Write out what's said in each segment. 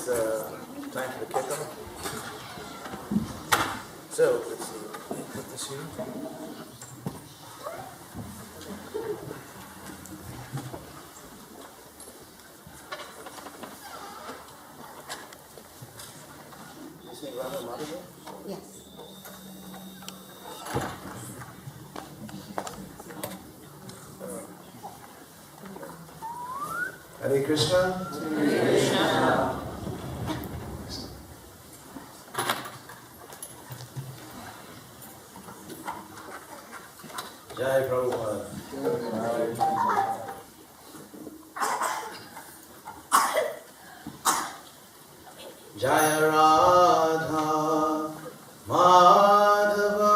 time for the kickoff. So, let's see. Put this here. Did you say Radha Madhava? Yes. Hare Krishna. Hare Krishna. Jai Prabhupada. Jai Radha Madhava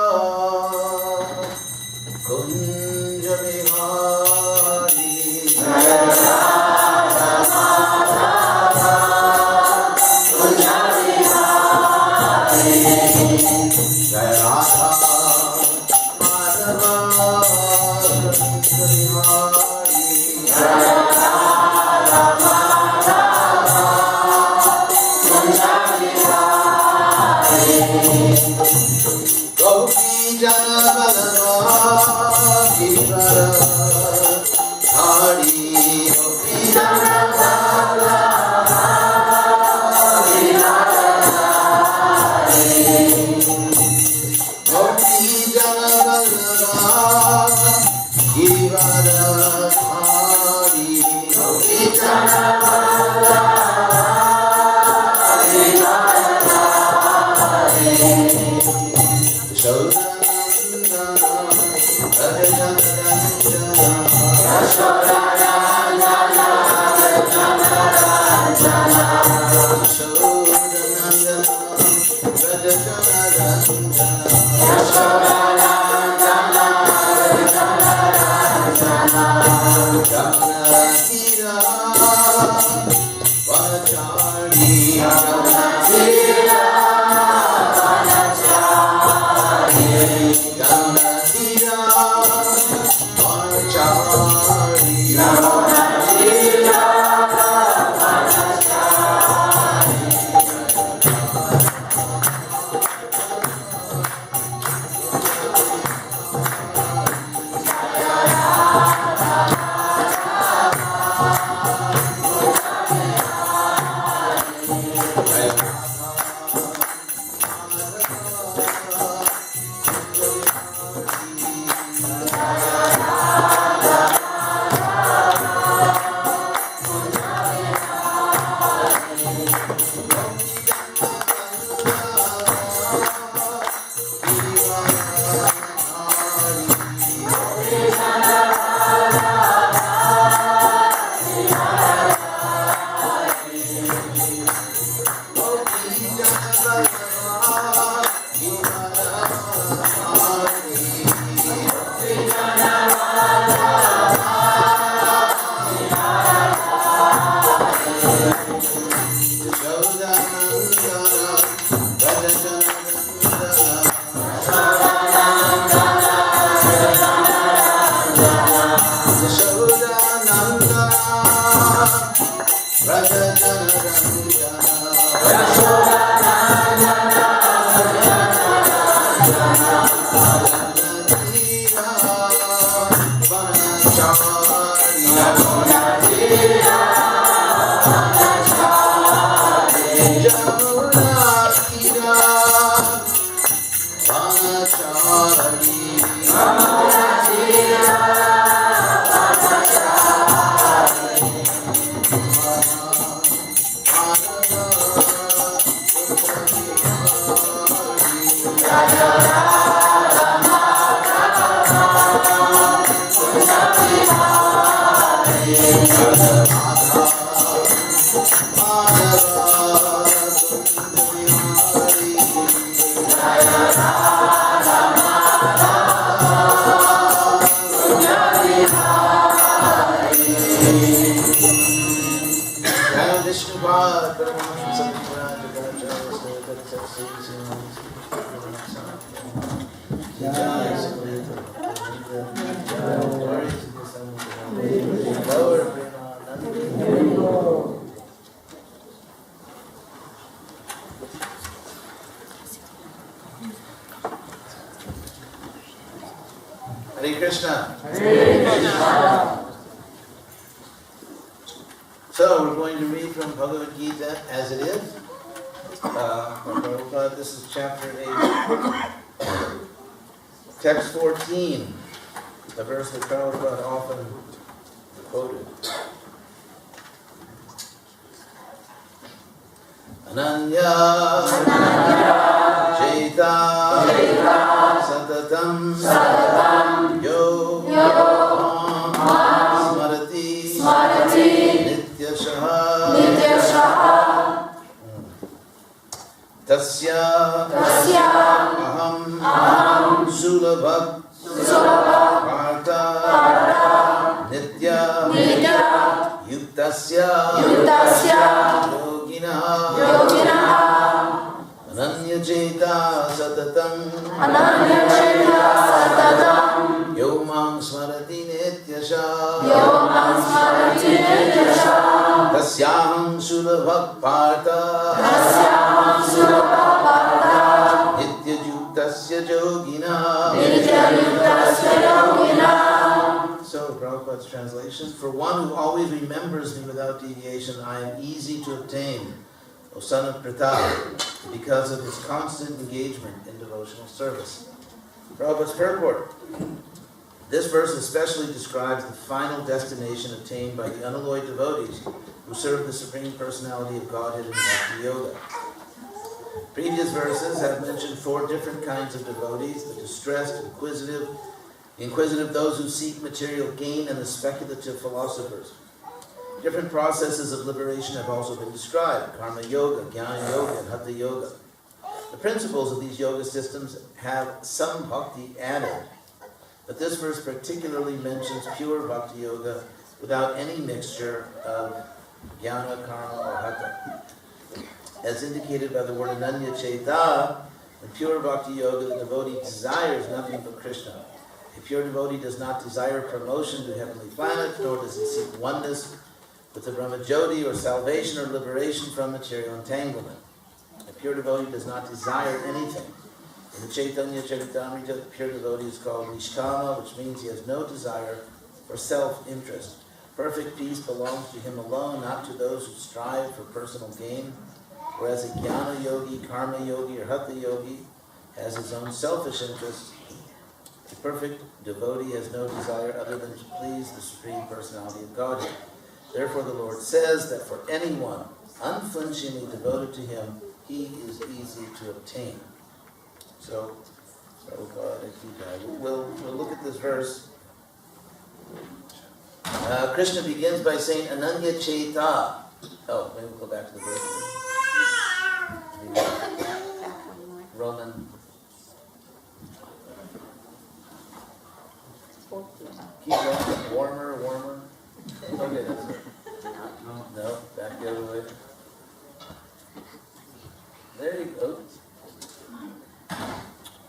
Kunja Vihari. Jai Radha Madhava Kunja Vihari. Jai Radha Hare Krishna. Hare Krishna. So we're going to read from Bhagavad-gita as it is. This is chapter 8, text 14, the verse that Prabhupada often quoted. Ananya, Chaita, Satatam, Yo, Smarati, Nityashaha, Tasya, Aham, Sulabha, Partha, Nitya, Yuktasya, Yogina, Ananya Chaita Satatam, Yomam Smarati Nityasha, Tasyaham Sulabha Partha, Nityajuktasya Yogina. So, Prabhupada's translation: for one who always remembers me without deviation, I am easy to obtain, O son of Pratap, because of his constant engagement in devotional service. Prabhupada's purport: this verse especially describes the final destination attained by the unalloyed devotees who serve the Supreme Personality of Godhead in Bhakti Yoga. Previous verses have mentioned 4 different kinds of devotees: the distressed, inquisitive, those who seek material gain, and the speculative philosophers. Different processes of liberation have also been described: karma yoga, jnana yoga, and hatha yoga. The principles of these yoga systems have some bhakti added, but this verse particularly mentions pure bhakti yoga without any mixture of jnana, karma, or hatha. As indicated by the word Ananya Chaita, in pure bhakti yoga, the devotee desires nothing but Krishna. A pure devotee does not desire promotion to heavenly planets, nor does he seek oneness with the Brahmajyoti or salvation or liberation from material entanglement. A pure devotee does not desire anything. In the Chaitanya Charitamrita, the pure devotee is called Nishkama, which means he has no desire for self-interest. Perfect peace belongs to him alone, not to those who strive for personal gain, whereas a jnana yogi, karma yogi, or hatha yogi has his own selfish interests. A perfect devotee has no desire other than to please the Supreme Personality of Godhead. Therefore the Lord says that for anyone unflinchingly devoted to him, he is easy to obtain. So, we'll look at this verse. Krishna begins by saying, Ananya Chaita. Oh, maybe we'll go back to the verse. Roman. Keep going. Warmer. Okay, that's it. No, back the other way. There you go.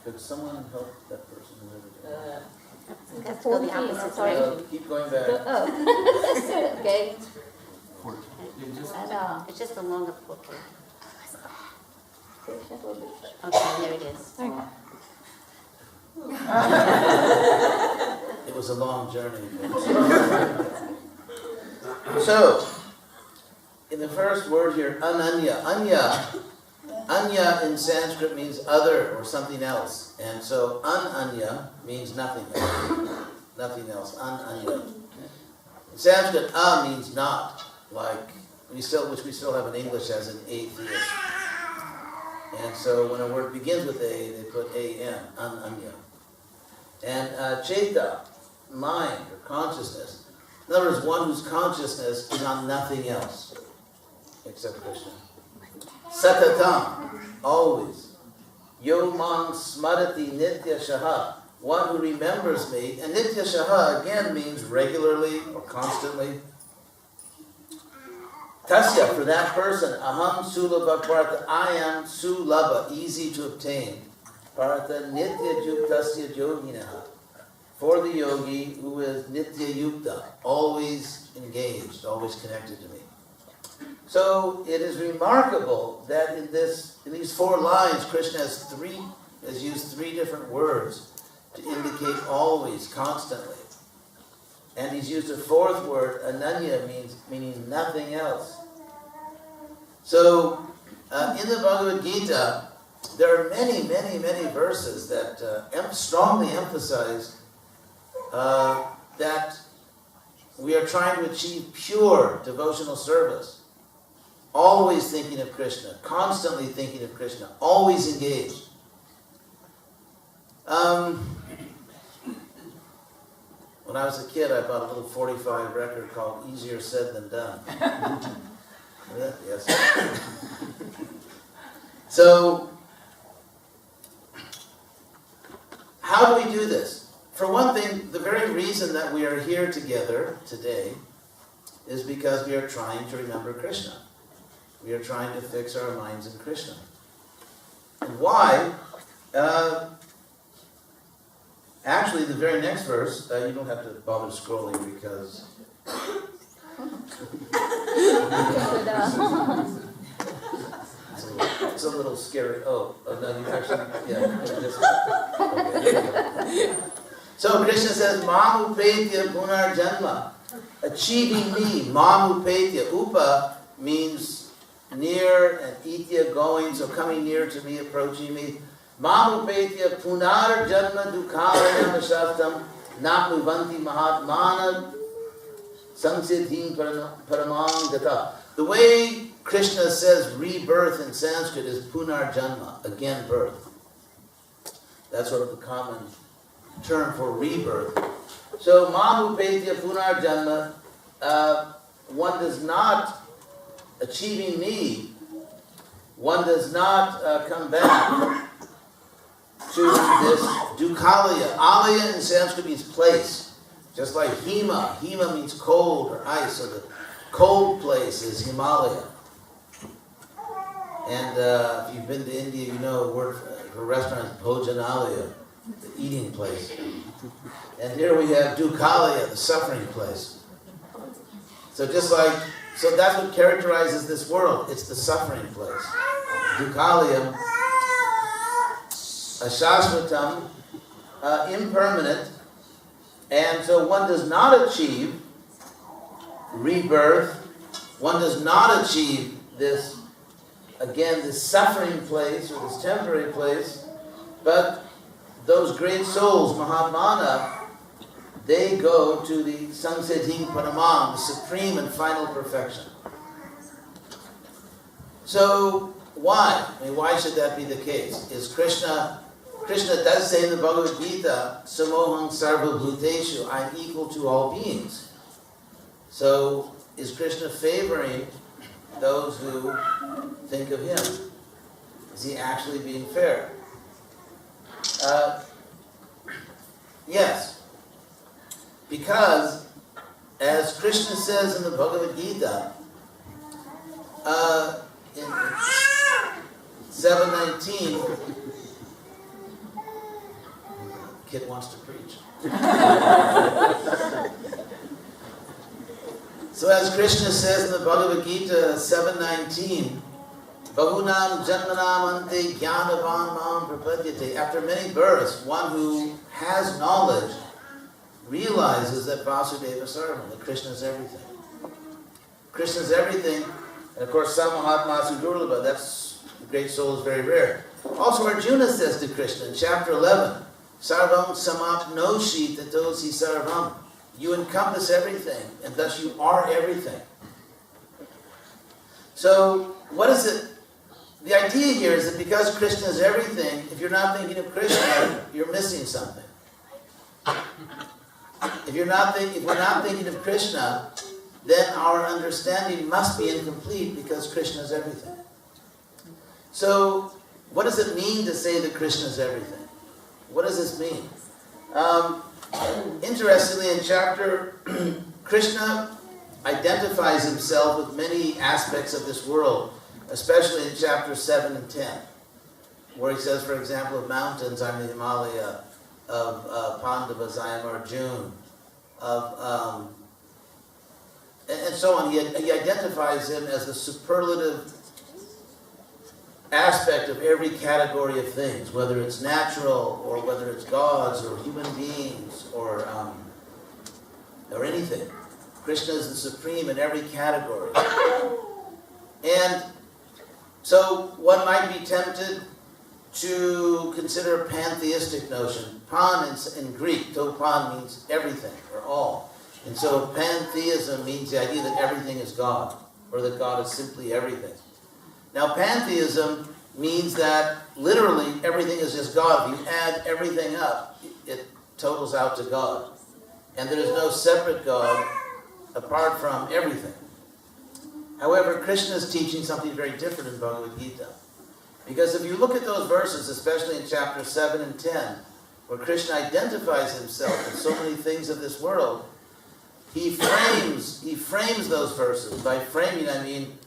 Could someone help that person who That's go the opposite direction. keep going back. Oh. Okay. It's just a longer book. Just a little bit. Okay, there it is. It was a long journey. So, in the first word here, Ananya. Anya in Sanskrit means other or something else. And so, Ananya means nothing else. Nothing else. Ananya. In Sanskrit, means not, like which we still have in English as an atheist. And so when a word begins with A, they put A-N, Ananya. And Chaita, mind or consciousness. In other words, one whose consciousness is on nothing else except Krishna. Satatam, always. Yo mang smarati nitya shaha, one who remembers me. And nitya shaha again means regularly or constantly. Tasya, for that person, aham sulabha partha, I am sulabha, easy to obtain. Partha nitya yuktasya yoginaha, for the yogi who is nitya yukta, always engaged, always connected to me. So it is remarkable that in these 4 lines, Krishna has used 3 different words to indicate always, constantly. And he's used a fourth word, Ananya, meaning nothing else. So, in the Bhagavad-gita, there are many, many, many verses that strongly emphasize that we are trying to achieve pure devotional service. Always thinking of Krishna, constantly thinking of Krishna, always engaged. When I was a kid, I bought a little 45 record called Easier Said Than Done. Yes. So, how do we do this? For one thing, the very reason that we are here together today is because we are trying to remember Krishna. We are trying to fix our minds in Krishna. And why? Actually, the very next verse, you don't have to bother scrolling because... It's a little scary. Oh no, you actually, okay. So Krishna says, Mam upetya punar janma, achieving me. Mam upetya. Upa means near, and itya, going, so coming near to me, approaching me. Mam upetya punar janma dukharayam shastam napuvanti mahatmana samsiddhim paramang gata. The way Krishna says rebirth in Sanskrit is punar janma, again birth. That's sort of the common term for rebirth. So, mahupetya punar janma, one does not, achieving me, one does not come back to this dukalaya. Alaya in Sanskrit means place. Just like hima. Hima means cold or ice, so the cold place is Himalaya. And if you've been to India, you know the word for restaurant is bhojanalaya, the eating place. And here we have dukalaya, the suffering place. So that's what characterizes this world. It's the suffering place. Dukalaya, ashashvatam, impermanent. And so one does not achieve rebirth. One does not achieve this, again, this suffering place or this temporary place. But those great souls, Mahatmana, they go to the Samsiddhim Paramam, the supreme and final perfection. So why? I mean, why should that be the case? Is Krishna does say in the Bhagavad-gita, Samoham Sarva Bhuteshu, I'm equal to all beings. So is Krishna favoring those who think of him? Is he actually being fair? Yes. Because, as Krishna says in the Bhagavad-gita, in 7:19, kid wants to preach. So as Krishna says in the Bhagavad-gita 7:19, Bahunam janmanam ante jnanavan mam prapadyate. After many births, one who has knowledge realizes that Vasudeva Sarvam, that Krishna is everything. Krishna is everything, and of course, Samahatma Sudurlabha, that's the great soul is very rare. Also, Arjuna says to Krishna in chapter 11, Sarvam samapnoshi tatosi sarvam. You encompass everything, and thus you are everything. So, what is it? The idea here is that because Krishna is everything, if you're not thinking of Krishna, you're missing something. If we're not thinking of Krishna, then our understanding must be incomplete because Krishna is everything. So, what does it mean to say that Krishna is everything? What does this mean? Interestingly, in chapter, Krishna identifies himself with many aspects of this world, especially in chapters 7 and 10, where he says, for example, of mountains, I'm the Himalaya, of Pandavas, I am Arjuna, and so on. He identifies him as the superlative aspect of every category of things, whether it's natural or whether it's gods or human beings or anything. Krishna is the supreme in every category. And so one might be tempted to consider a pantheistic notion. Pan in Greek, to pan means everything or all. And so pantheism means the idea that everything is God, or that God is simply everything. Now pantheism means that literally everything is just God. If you add everything up, it totals out to God. And there is no separate God apart from everything. However, Krishna is teaching something very different in Bhagavad-gita. Because if you look at those verses, especially in chapter 7 and 10, where Krishna identifies himself in so many things of this world, he frames those verses. By framing, I mean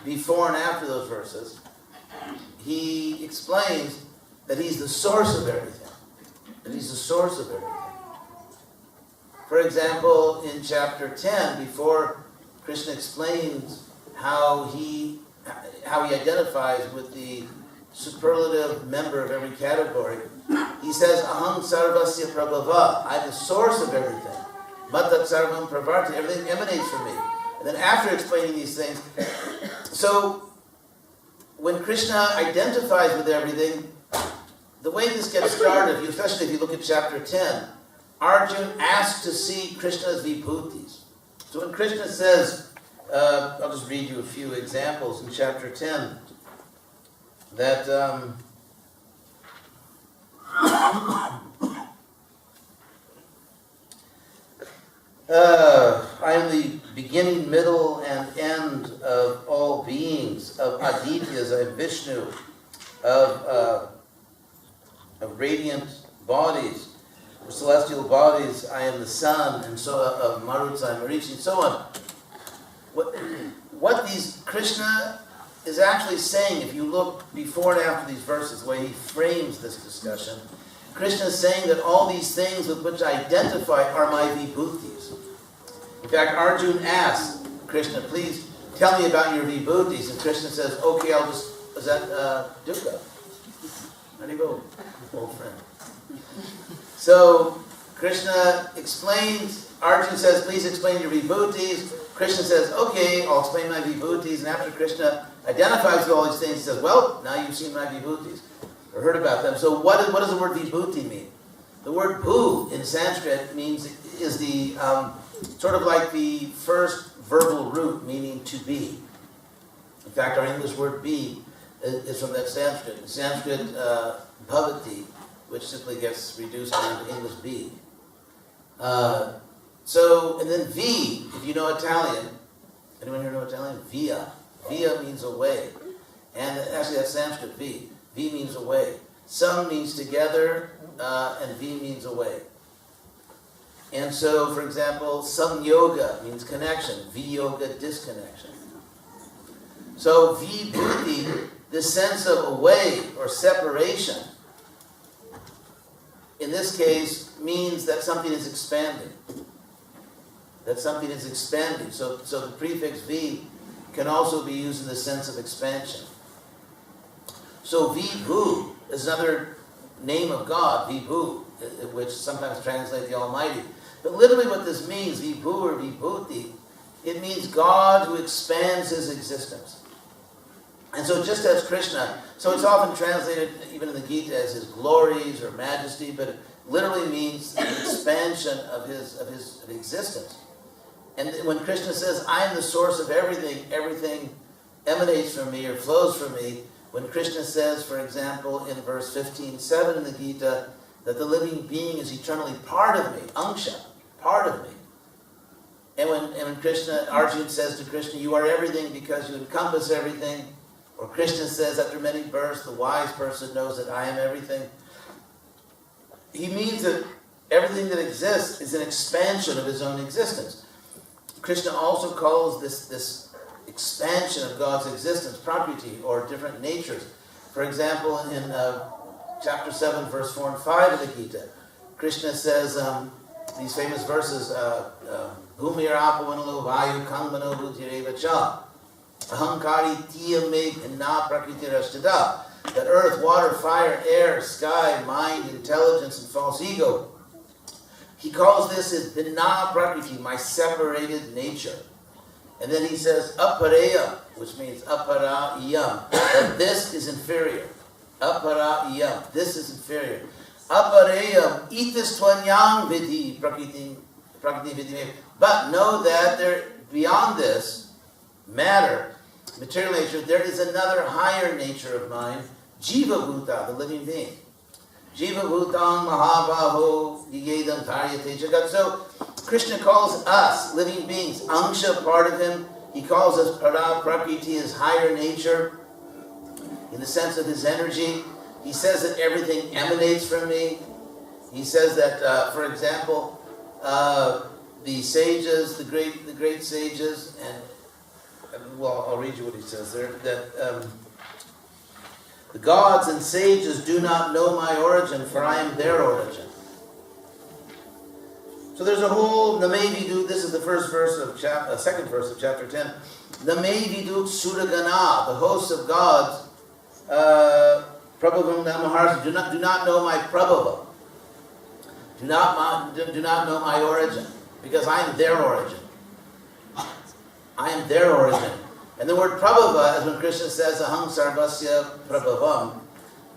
before and after those verses. He explains that he's the source of everything. That he's the source of everything. For example, in chapter 10, before Krishna explains how he identifies with the superlative member of every category, he says, Aham sarvasya prabhava, I'm the source of everything. Matat sarvam pravarti, everything emanates from me. And then after explaining these things, so when Krishna identifies with everything, the way this gets started, especially if you look at chapter 10, Arjuna asks to see Krishna's vibhutis. So when Krishna says, I'll just read you a few examples in chapter 10, that I am the beginning, middle, and end of all beings, of Adityas, I am Vishnu, of radiant bodies, of celestial bodies, I am the sun, and so of Maruts, I am Marichi, and so on. What these Krishna is actually saying, if you look before and after these verses, the way he frames this discussion, Krishna is saying that all these things with which I identify are my vibhutis. In fact, Arjuna asks Krishna, please tell me about your vibhutis. And Krishna says, okay, is that dukkha? How do you go, old friend? So, Krishna explains, Arjuna says, please explain your vibhutis. Krishna says, okay, I'll explain my vibhutis. And after Krishna identifies with all these things, he says, well, now you've seen my vibhutis, or heard about them. So what does the word vibhuti mean? The word bhu in Sanskrit is the sort of like the first verbal root meaning to be. In fact, our English word be is from that Sanskrit. In Sanskrit, bhavati, which simply gets reduced down to English be. And then V, if you know Italian, anyone here know Italian? Via. Via means away. And actually that's Sanskrit, V. V means away. Sam means together, and V means away. And so, for example, Sam yoga means connection. V yoga, disconnection. So V buddhi, the sense of away or separation, in this case, means that something is expanding. That something is expanding. So the prefix V can also be used in the sense of expansion. So Vibhu is another name of God, Vibhu, which sometimes translates the Almighty. But literally what this means, Vibhu or Vibhuti, it means God who expands his existence. And so just as Krishna, so it's often translated even in the Gita as his glories or majesty, but it literally means the expansion of his existence. And when Krishna says, I am the source of everything, everything emanates from me or flows from me, when Krishna says, for example, in verse 15:7 in the Gita, that the living being is eternally part of me, angsha, part of me. And when Arjuna says to Krishna, you are everything because you encompass everything, or Krishna says, after many births, the wise person knows that I am everything, he means that everything that exists is an expansion of his own existence. Krishna also calls this expansion of God's existence, prakriti, or different natures. For example, in chapter 7, verse 4 and 5 of the Gita, Krishna says these famous verses, Bhumir apo analo vayu kangmano buddhireva cha. Ahankari tiyame na prakriti rashtata. That earth, water, fire, air, sky, mind, intelligence, and false ego. He calls this his Bina Prakriti, my separated nature. And then he says, Apareya, which means Aparayam, that this is inferior. Aparayam, this is inferior. Apareyam, itis twanyang vidi, prakriti vidi. But know that there, beyond this matter, material nature, there is another higher nature of mine, Jiva Bhuta, the living being. Jiva Bhutang Mahabaho Yigedam Taryate Jagat. So Krishna calls us living beings, Angsha, part of him. He calls us Para Prakriti, his higher nature, in the sense of his energy. He says that everything emanates from me. He says that, for example, the sages, the great sages, and well, I'll read you what he says there. That the gods and sages do not know my origin, for I am their origin. So there's a whole Namevidu. This is the second verse of chapter 10. Namevidu Suragana, the hosts of gods, Prabhavam Namaharshi, do not know my Prabhava. Do not know my origin, because I am their origin. I am their origin. And the word Prabhava, as when Krishna says, Aham Sarvasya Prabhavam,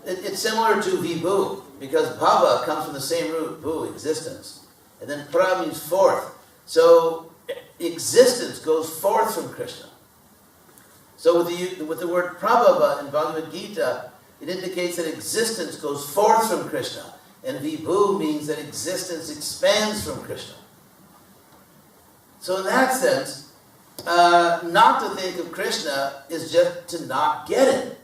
it's similar to Vibhu, because Bhava comes from the same root, Bhu, existence. And then Pra means forth. So existence goes forth from Krishna. So with the word Prabhava in Bhagavad-gita, it indicates that existence goes forth from Krishna. And Vibhu means that existence expands from Krishna. So in that sense, not to think of Krishna is just to not get it.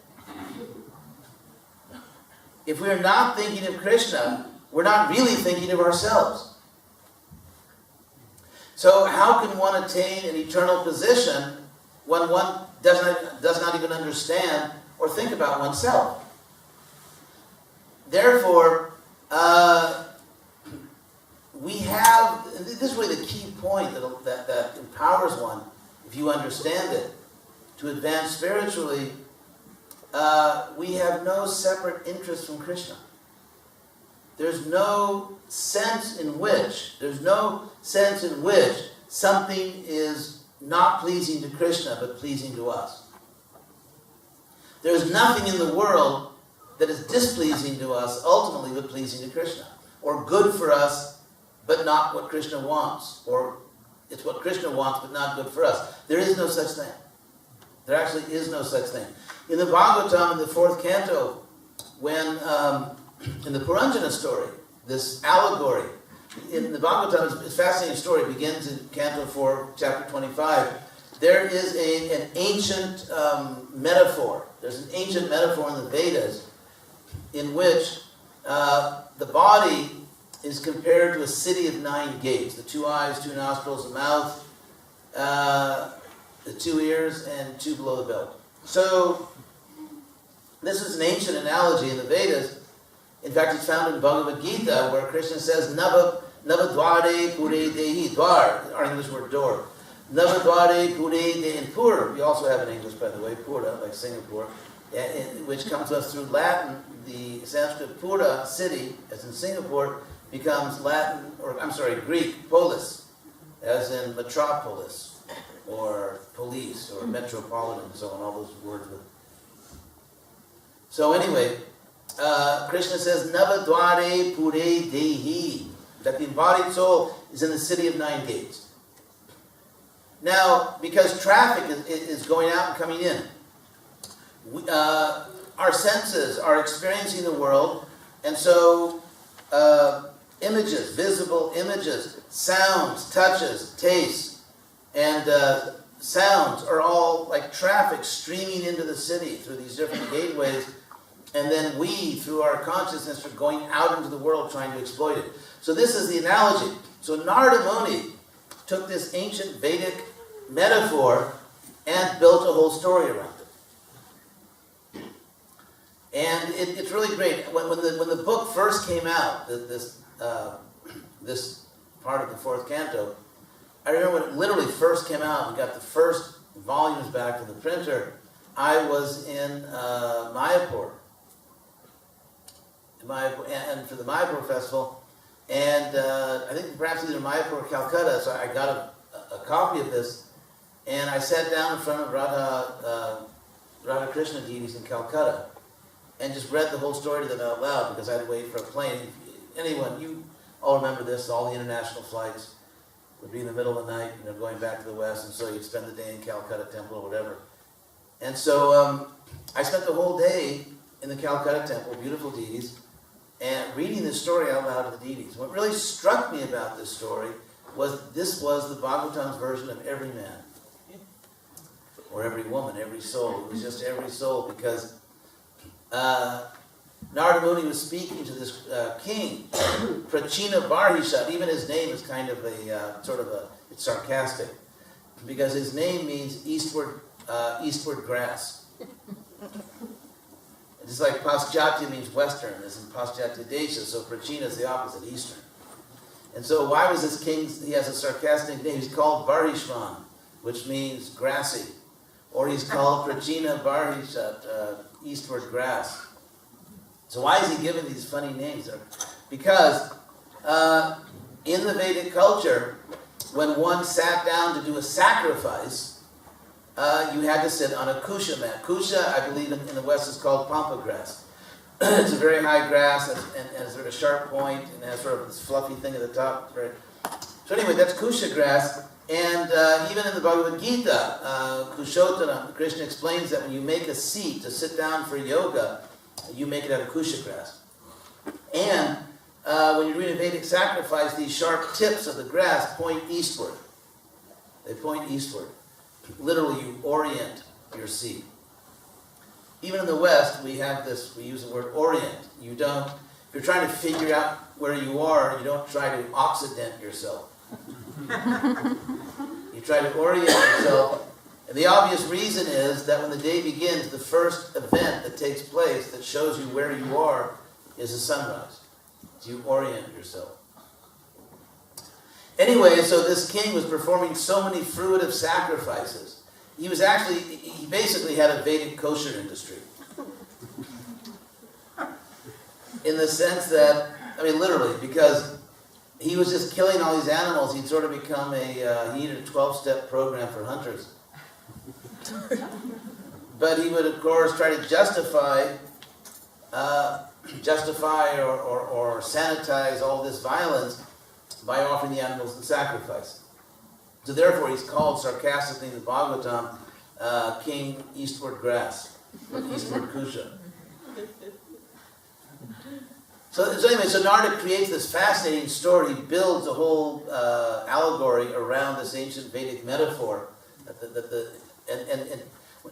If we're not thinking of Krishna, we're not really thinking of ourselves. So how can one attain an eternal position when one does not even understand or think about oneself? Therefore, we have, this is really the key point that empowers one, if you understand it, to advance spiritually. We have no separate interest from Krishna. There's no sense in which something is not pleasing to Krishna but pleasing to us. There's nothing in the world that is displeasing to us ultimately but pleasing to Krishna, or good for us but not what Krishna wants, or it's what Krishna wants but not good for us. There is no such thing. There actually is no such thing. In the Bhagavatam, in the 4th canto, when in the Puranjana story, this allegory, in the Bhagavatam, it's a fascinating story. It begins in Canto 4, chapter 25. There is an ancient metaphor. There's an ancient metaphor in the Vedas in which the body is compared to a city of 9 gates. The 2 eyes, 2 nostrils, a mouth, the 2 ears, and 2 below the belt. So, this is an ancient analogy in the Vedas. In fact, it's found in Bhagavad-gita, where Krishna says, Nava dvare pure dehi. Dwar, our English word door. Nava dvare pure dehi. In Pur, we also have in English, by the way, Pura, like Singapore, which comes to us through Latin. The Sanskrit Pura, city, as in Singapore, becomes Greek, polis, as in metropolis, or police, or metropolitan, so on, all those words. So anyway, Krishna says, Nava dvare pure dehi, that the embodied soul is in the city of 9 gates. Now, because traffic is going out and coming in, our senses are experiencing the world, and so images, visible images, sounds, touches, tastes, and sounds are all like traffic streaming into the city through these different gateways, and then we, through our consciousness, are going out into the world trying to exploit it. So this is the analogy. So Narada Muni took this ancient Vedic metaphor and built a whole story around it. And it's really great. When the book first came out, this part of the 4th canto, I remember when it literally first came out, we got the first volumes back from the printer, I was in Mayapur. And for the Mayapur festival, and I think perhaps either Mayapur or Calcutta, so I got a copy of this, and I sat down in front of Radha Krishna deities in Calcutta, and just read the whole story to them out loud, because I had to wait for a plane. Anyone, you all remember this, all the international flights would be in the middle of the night, going back to the West, and so you'd spend the day in Calcutta Temple or whatever. And so I spent the whole day in the Calcutta Temple, beautiful deities, and reading this story out loud to the deities. What really struck me about this story was this was the Bhagavatam's version of every man, or every woman, every soul. It was just every soul, because Narada Muni was speaking to this king, Prachina Barhishat. Even his name is kind of it's sarcastic, because his name means eastward grass. Just like Paschatya means western, this is Paschatya Desha, so Prachina is the opposite, eastern. And so why was this king, he has a sarcastic name, he's called Barhishman, which means grassy. Or he's called Prachina Barhishat, eastward grass. So why is he given these funny names? Because in the Vedic culture, when one sat down to do a sacrifice, you had to sit on a kusha mat. Kusha, I believe in the West, is called pampa grass. It's a very high grass, and has sort of a sharp point, and has sort of this fluffy thing at the top. So anyway, that's kusha grass. And even in the Bhagavad-gita, Kushottana, Krishna explains that when you make a seat to sit down for yoga, you make it out of kusha grass. And when you're doing a Vedic sacrifice, these sharp tips of the grass point eastward. They point eastward. Literally, you orient your seat. Even in the West, we have this, we use the word orient. You don't, if you're trying to figure out where you are, you don't try to occident yourself. You try to orient yourself. And the obvious reason is that when the day begins, the first event that takes place that shows you where you are is the sunrise. So you orient yourself. Anyway, so this king was performing so many fruitive sacrifices. He basically had a Vedic kosher industry. In the sense that, literally, because he was just killing all these animals, he'd sort of become he needed a 12-step program for hunters. But he would, of course, try to justify or sanitize all this violence by offering the animals in sacrifice. So therefore he's called sarcastically in the Bhagavatam, King Eastward Grass, Eastward Kusha. So anyway, so Narada creates this fascinating story. He builds a whole allegory around this ancient Vedic metaphor.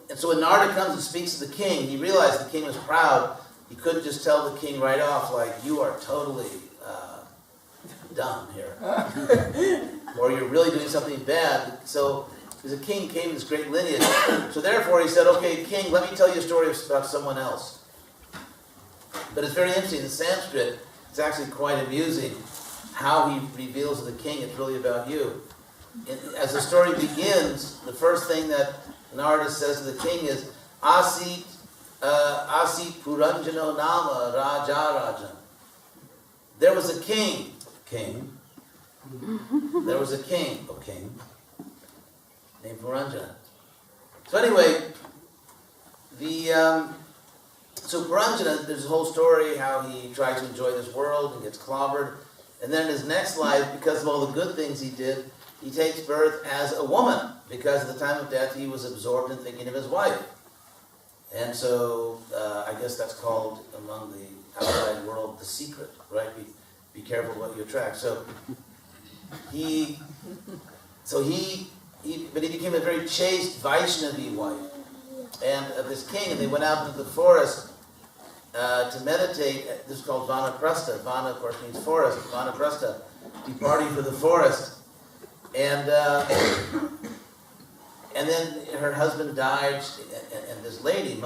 And so when Narada comes and speaks to the king, he realized the king was proud. He couldn't just tell the king right off, like, you are totally dumb here. Or you're really doing something bad. So, because the king came in this great lineage. So therefore he said, okay, king, let me tell you a story about someone else. But it's very interesting. In Sanskrit, it's actually quite amusing how he reveals to the king it's really about you. As the story begins, the first thing that Narada says to the king is, Asit Puranjano Nama Raja Rajan. There was a king. There was a king, named Puranjana. So anyway, so Puranjana, there's a whole story how he tries to enjoy this world and gets clobbered. And then in his next life, because of all the good things he did, he takes birth as a woman, because at the time of death he was absorbed in thinking of his wife. And so I guess that's called, among the outside world, the secret, right? Be careful what you attract. But he became a very chaste Vaishnavi wife and of this king, and they went out into the forest to meditate. This is called Vanaprastha. Vana, of course, means forest. Vanaprastha, departing for the forest. And then her husband died, and this lady,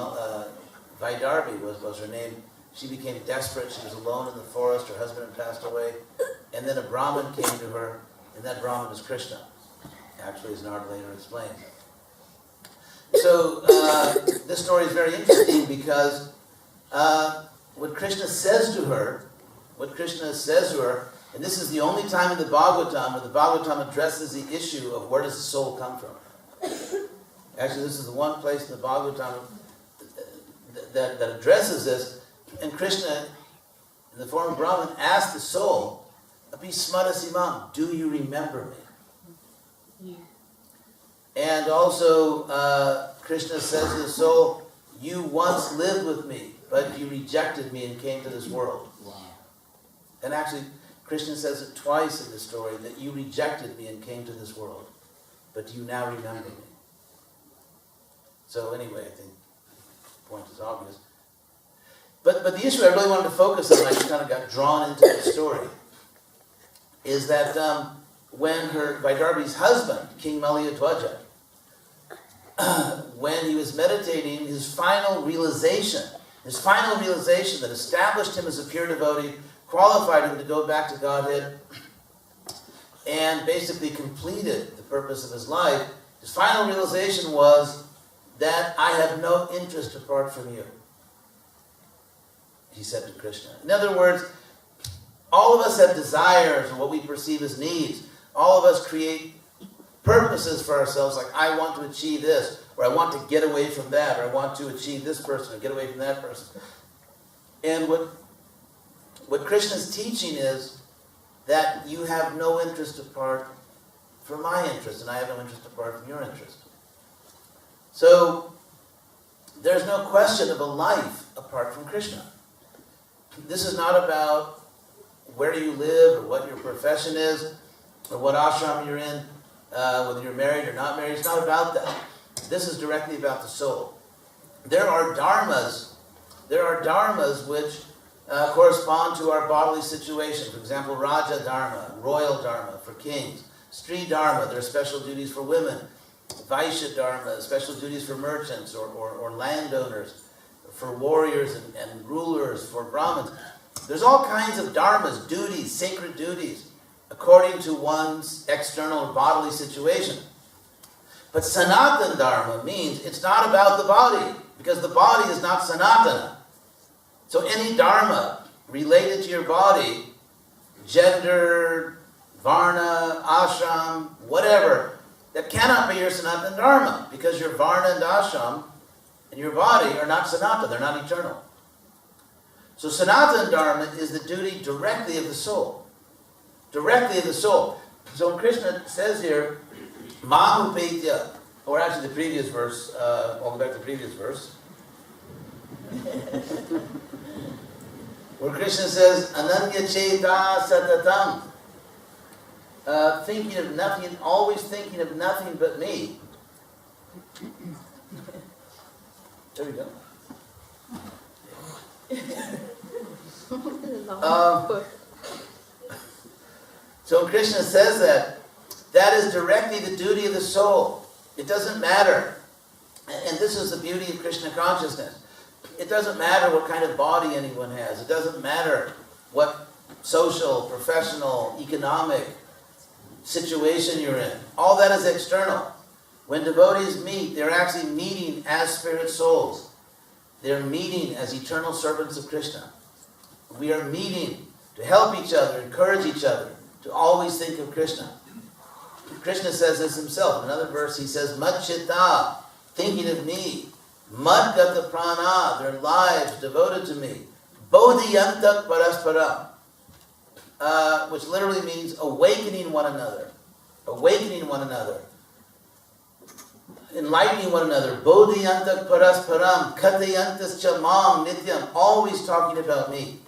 Vaidarbi was her name. She became desperate. She was alone in the forest. Her husband had passed away. And then a Brahmin came to her, and that Brahmin was Krishna, actually, as Narada later explains. So this story is very interesting because what Krishna says to her, and this is the only time in the Bhagavatam where the Bhagavatam addresses the issue of where does the soul come from. Actually, this is the one place in the Bhagavatam that addresses this. And Krishna, in the form of Brahman, asked the soul, Api smarasimam, do you remember me? And also, Krishna says to the soul, you once lived with me, but you rejected me and came to this world. Wow. And actually, Krishna says it twice in the story, that you rejected me and came to this world, but do you now remember me? So anyway, I think the point is obvious. But the issue I really wanted to focus on, I just kind of got drawn into the story, is that when Vaidarbhi's husband, King Malayadwaja, when he was meditating, his final realization that established him as a pure devotee, qualified him to go back to Godhead, and basically completed the purpose of his life, his final realization was that I have no interest apart from you, he said to Krishna. In other words, all of us have desires or what we perceive as needs. All of us create purposes for ourselves, like I want to achieve this, or I want to get away from that, or I want to achieve this person, or get away from that person. And what Krishna's teaching is that you have no interest apart from my interest, and I have no interest apart from your interest. So, there's no question of a life apart from Krishna. This is not about where you live, or what your profession is, or what ashram you're in, whether you're married or not married. It's not about that. This is directly about the soul. There are dharmas which correspond to our bodily situation. For example, Raja Dharma, royal Dharma for kings. Stri Dharma, there are special duties for women. Vaishya Dharma, special duties for merchants or landowners, for warriors and rulers, for Brahmins. There's all kinds of dharmas, duties, sacred duties, according to one's external or bodily situation. But Sanatana Dharma means it's not about the body, because the body is not Sanatana. So any dharma related to your body, gender, varna, ashram, whatever, that cannot be your Sanatana Dharma, because your varna and ashram and your body are not Sanatana, they're not eternal. So Sanatana Dharma is the duty directly of the soul. Directly of the soul. So when Krishna says here, Mahupetya, or actually the previous verse, I'll go back to the previous verse, where Krishna says, Ananya Cheta Satatam, thinking of nothing, always thinking of nothing but me. There we go. So Krishna says that is directly the duty of the soul. It doesn't matter. And this is the beauty of Krishna consciousness. It doesn't matter what kind of body anyone has. It doesn't matter what social, professional, economic situation you're in. All that is external. When devotees meet, they're actually meeting as spirit souls. They're meeting as eternal servants of Krishna. We are meeting to help each other, encourage each other, to always think of Krishna. Krishna says this himself. In another verse he says, Mad Chitta, thinking of me. Mad Gata Prana, their lives devoted to me. Bodhiyantak Parasparam, which literally means awakening one another. Awakening one another. Enlightening one another. Bodhiyantak Parasparam, Katayantas Chamam Nityam, always talking about me.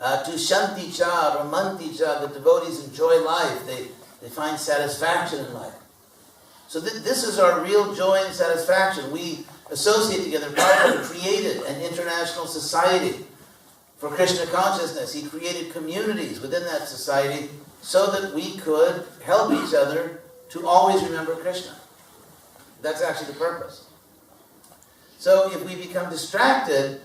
Tushanti cha, Ramanti cha, the devotees enjoy life. They find satisfaction in life. So this is our real joy and satisfaction. We associate together. Prabhupada created an international society for Krishna consciousness. He created communities within that society so that we could help each other to always remember Krishna. That's actually the purpose. So if we become distracted,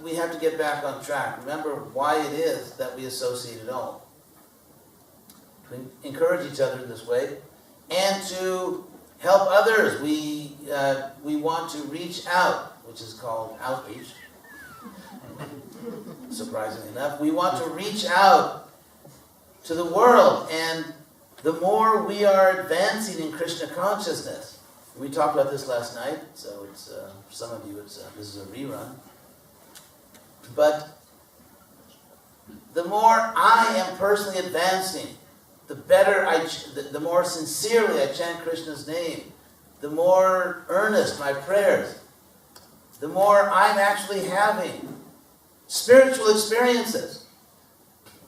we have to get back on track. Remember why it is that we associate at all. To encourage each other in this way, and to help others. We want to reach out, which is called outreach. Surprisingly enough, we want to reach out to the world, and the more we are advancing in Krishna consciousness, we talked about this last night, so it's for some of you, this is a rerun. But the more I am personally advancing, the better the more sincerely I chant Krishna's name, the more earnest my prayers, the more I'm actually having spiritual experiences.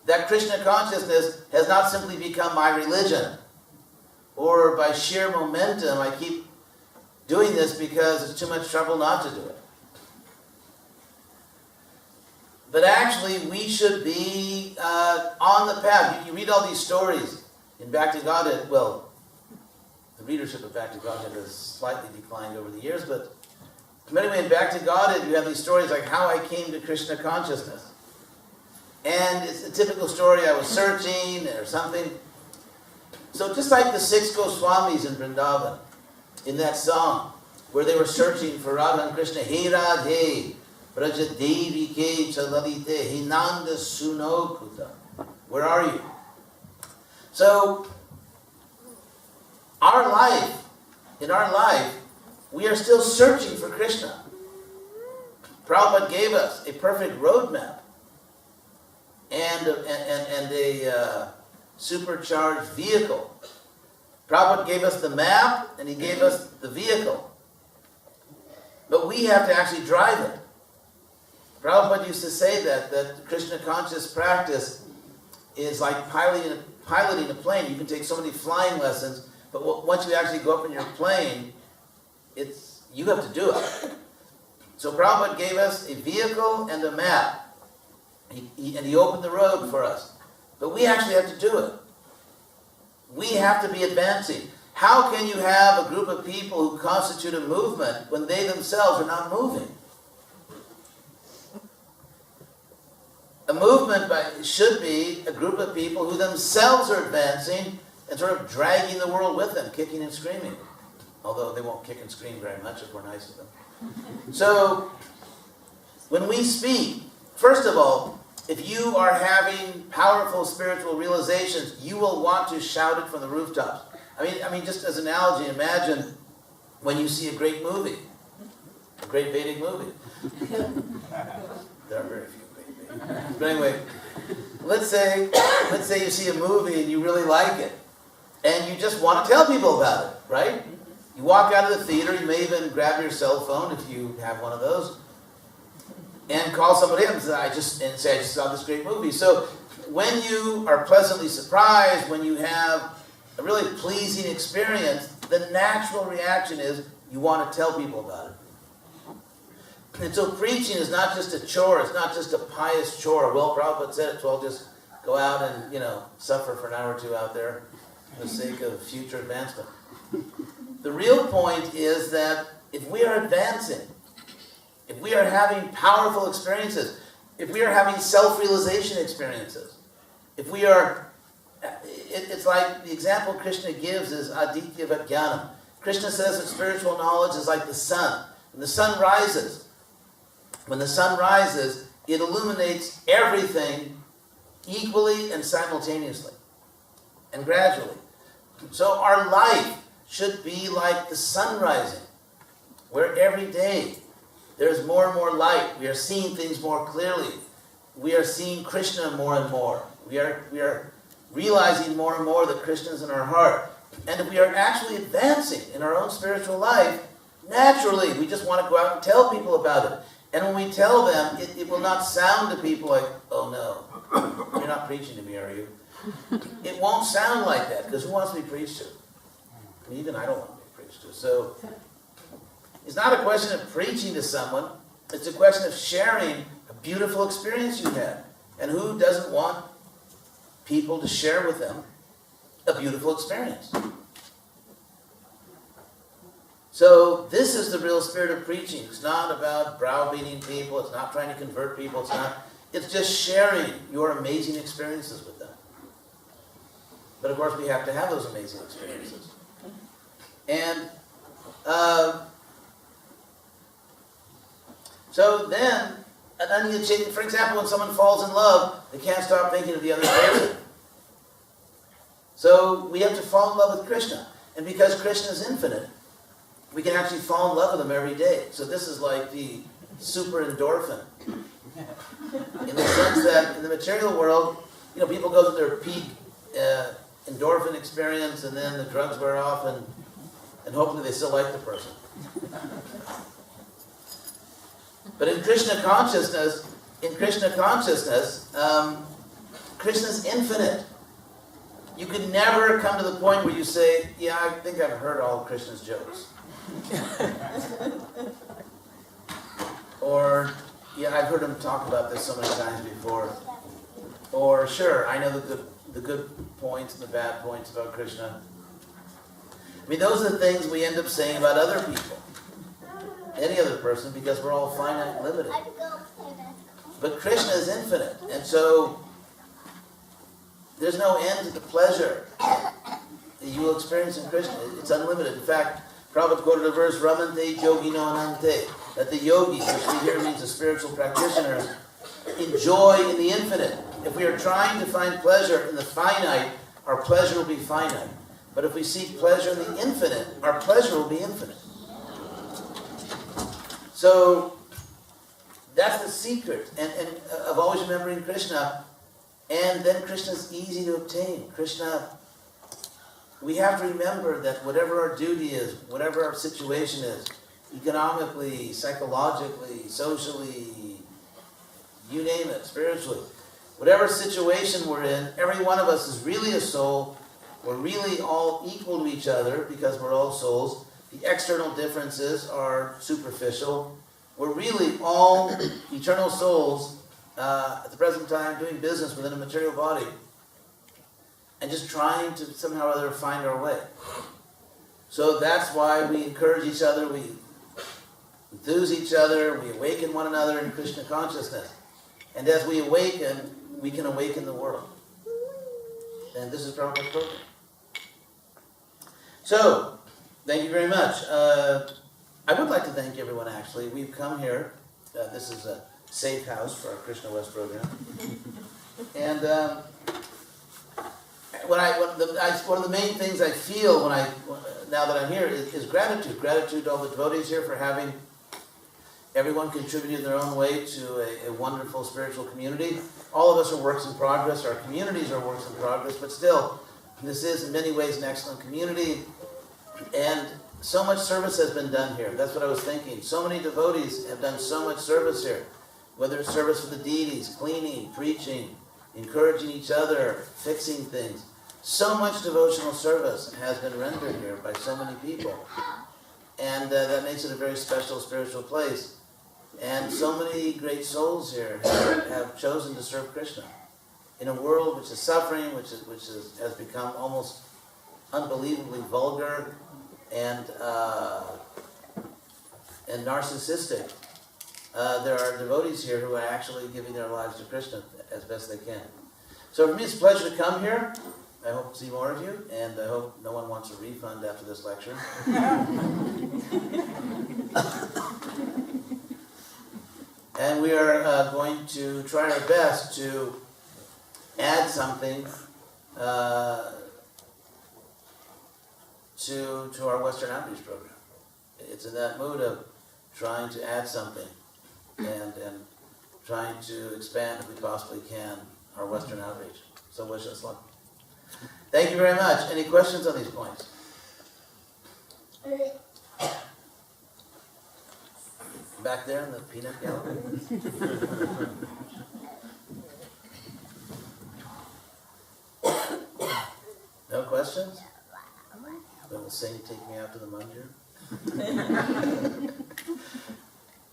That Krishna consciousness has not simply become my religion, or by sheer momentum I keep doing this because it's too much trouble not to do it. But actually, we should be on the path. You read all these stories in Back to Godhead. Well, the readership of Back to Godhead has slightly declined over the years, but anyway, in Back to Godhead, you have these stories like how I came to Krishna consciousness. And it's a typical story, I was searching or something. So just like the 6 Goswamis in Vrindavan, in that song, where they were searching for Radha and Krishna, Hey Radhe, Braja Devi Ke Chalalite, Hinanda Sunokuta. Where are you? So, in our life, we are still searching for Krishna. Prabhupada gave us a perfect roadmap and a supercharged vehicle. Prabhupada gave us the map and he gave us the vehicle. But we have to actually drive it. Prabhupada used to say that Krishna conscious practice is like piloting a plane. You can take so many flying lessons, but once you actually go up in your plane, you have to do it. So Prabhupada gave us a vehicle and a map. And he opened the road for us. But we actually have to do it. We have to be advancing. How can you have a group of people who constitute a movement when they themselves are not moving? A movement should be a group of people who themselves are advancing and sort of dragging the world with them, kicking and screaming. Although they won't kick and scream very much if we're nice to them. So, when we speak, first of all, if you are having powerful spiritual realizations, you will want to shout it from the rooftops. I mean, just as an analogy, imagine when you see a great movie, a great Vedic movie. There are very few great Vedic movies. But anyway, let's say you see a movie and you really like it, and you just want to tell people about it, right? You walk out of the theater, you may even grab your cell phone if you have one of those, and call somebody up and say, I just saw this great movie. So when you are pleasantly surprised, when you have a really pleasing experience, the natural reaction is you want to tell people about it. And so preaching is not just a chore, it's not just a pious chore. Well, Prabhupada said it, so I'll just go out and, suffer for an hour or two out there for the sake of future advancement. The real point is that if we are advancing, if we are having powerful experiences, if we are having self-realization experiences, if we are, it's like the example Krishna gives is Aditya Vajnanam. Krishna says that spiritual knowledge is like the sun. When the sun rises, it illuminates everything equally and simultaneously and gradually. So our life should be like the sun rising, where every day there's more and more light. We are seeing things more clearly. We are seeing Krishna more and more. We are realizing more and more that Krishna is in our heart. And if we are actually advancing in our own spiritual life, naturally we just want to go out and tell people about it. And when we tell them, it will not sound to people like, oh no, you're not preaching to me, are you? It won't sound like that, because who wants to be preached to? I mean, even I don't want to be preached to. So it's not a question of preaching to someone. It's a question of sharing a beautiful experience you had. And who doesn't want people to share with them a beautiful experience? So this is the real spirit of preaching. It's not about browbeating people. It's not trying to convert people. It's just sharing your amazing experiences with them. But of course we have to have those amazing experiences. And so then, Ananya, for example, when someone falls in love, they can't stop thinking of the other person. So we have to fall in love with Krishna. And because Krishna is infinite, we can actually fall in love with him every day. So this is like the super endorphin. In the sense that in the material world, people go through their peak endorphin experience, and then the drugs wear off, and hopefully they still like the person. But in Krishna consciousness, Krishna's infinite. You could never come to the point where you say, yeah, I think I've heard all of Krishna's jokes. Or, yeah, I've heard him talk about this so many times before. Or, sure, I know the good points and the bad points about Krishna. I mean, those are the things we end up saying about other people. Any other person, because we're all finite and limited. But Krishna is infinite, and so there's no end to the pleasure that you will experience in Krishna. It's unlimited. In fact, Prabhupada quoted a verse, Ramante yogino anante, that the yogis, which here means the spiritual practitioners, enjoy in the infinite. If we are trying to find pleasure in the finite, our pleasure will be finite. But if we seek pleasure in the infinite, our pleasure will be infinite. So that's the secret and of always remembering Krishna. And then Krishna is easy to obtain. Krishna, we have to remember that whatever our duty is, whatever our situation is, economically, psychologically, socially, you name it, spiritually, whatever situation we're in, every one of us is really a soul. We're really all equal to each other because we're all souls. The external differences are superficial. We're really all eternal souls at the present time doing business within a material body and just trying to somehow or other find our way. So that's why we encourage each other, we enthuse each other, we awaken one another in Krishna consciousness. And as we awaken, we can awaken the world. And this is Prabhupada's program. So, thank you very much. I would like to thank everyone, actually. We've come here. This is a safe house for our Krishna West program. And one of the main things I feel now that I'm here is gratitude. Gratitude to all the devotees here for having everyone contributed in their own way to a wonderful spiritual community. All of us are works in progress. Our communities are works in progress. But still, this is in many ways an excellent community. And so much service has been done here. That's what I was thinking. So many devotees have done so much service here. Whether it's service for the deities, cleaning, preaching, encouraging each other, fixing things. So much devotional service has been rendered here by so many people. And that makes it a very special spiritual place. And so many great souls here have chosen to serve Krishna. In a world which is suffering, which has become almost unbelievably vulgar and narcissistic, there are devotees here who are actually giving their lives to Krishna as best they can. So for me, it's a pleasure to come here. I hope to see more of you, and I hope no one wants a refund after this lecture. And we are going to try our best to add something to our Western Outreach program. It's in that mood of trying to add something and trying to expand, if we possibly can, our Western Outreach. So wish us luck. Thank you very much. Any questions on these points? Back there in the peanut gallery? No questions? Then we'll sing Take Me Out to the Mandir.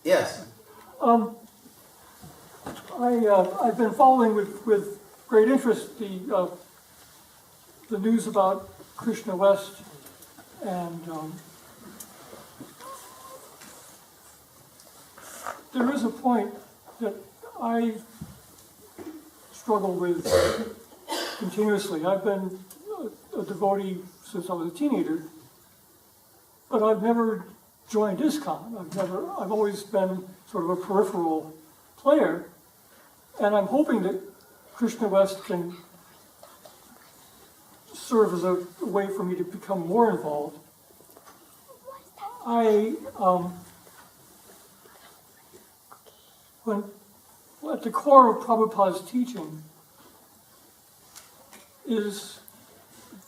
Yes? I've been following with great interest the news about Krishna West, and there is a point that I struggle with continuously. I've been a devotee since I was a teenager, but I've never joined ISKCON. I've always been sort of a peripheral player, and I'm hoping that Krishna West can serve as a way for me to become more involved. At the core of Prabhupada's teaching is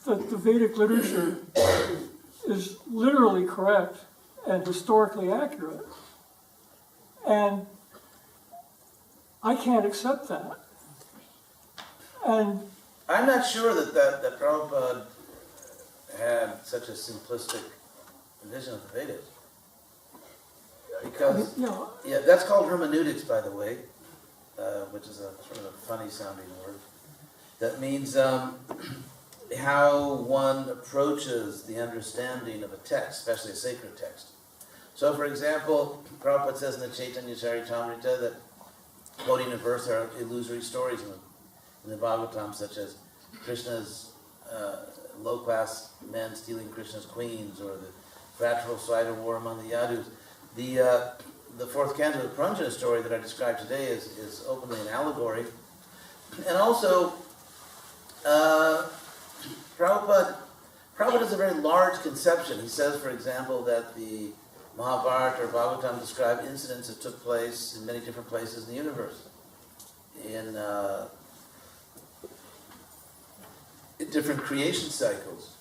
that the Vedic literature is literally correct and historically accurate. And I can't accept that. And I'm not sure that Prabhupada had such a simplistic vision of the Vedas. Because, yeah, that's called hermeneutics, by the way, which is a sort of a funny sounding word. That means how one approaches the understanding of a text, especially a sacred text. So, for example, Prabhupada says in the Chaitanya Charitamrita that quoting a verse, there are illusory stories in the Bhagavatam, such as Krishna's low-class men stealing Krishna's queens, or the fraternal side of war among the Yadus. The fourth canto of the Pranjana story that I described today is openly an allegory. And also, Prabhupada has a very large conception. He says, for example, that the Mahabharata or Bhagavatam describe incidents that took place in many different places in the universe. In different creation cycles.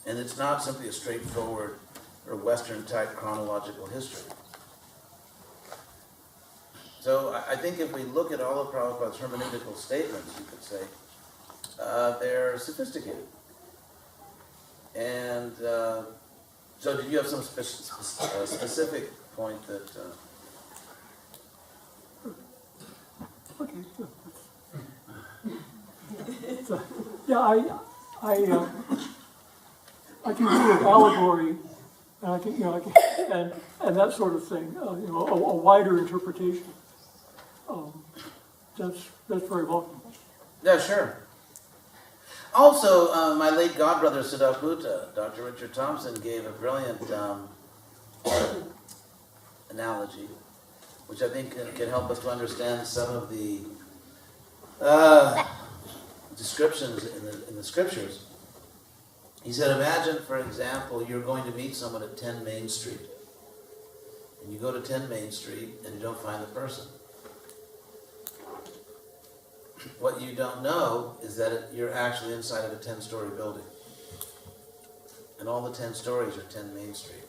And it's not simply a straightforward or Western-type chronological history. So I think if we look at all of Prabhupada's hermeneutical statements, you could say, they're sophisticated. And so do you have some specific point that... okay, sure. So, yeah, I can do an allegory, and I can, and that sort of thing. A wider interpretation. That's very welcome. Yeah, sure. Also, my late godbrother Siddhartha, Dr. Richard Thompson, gave a brilliant analogy, which I think can help us to understand some of the descriptions in the scriptures. He said, imagine, for example, you're going to meet someone at 10 Main Street. And you go to 10 Main Street and you don't find the person. What you don't know is that you're actually inside of a 10-story building. And all the 10 stories are 10 Main Street.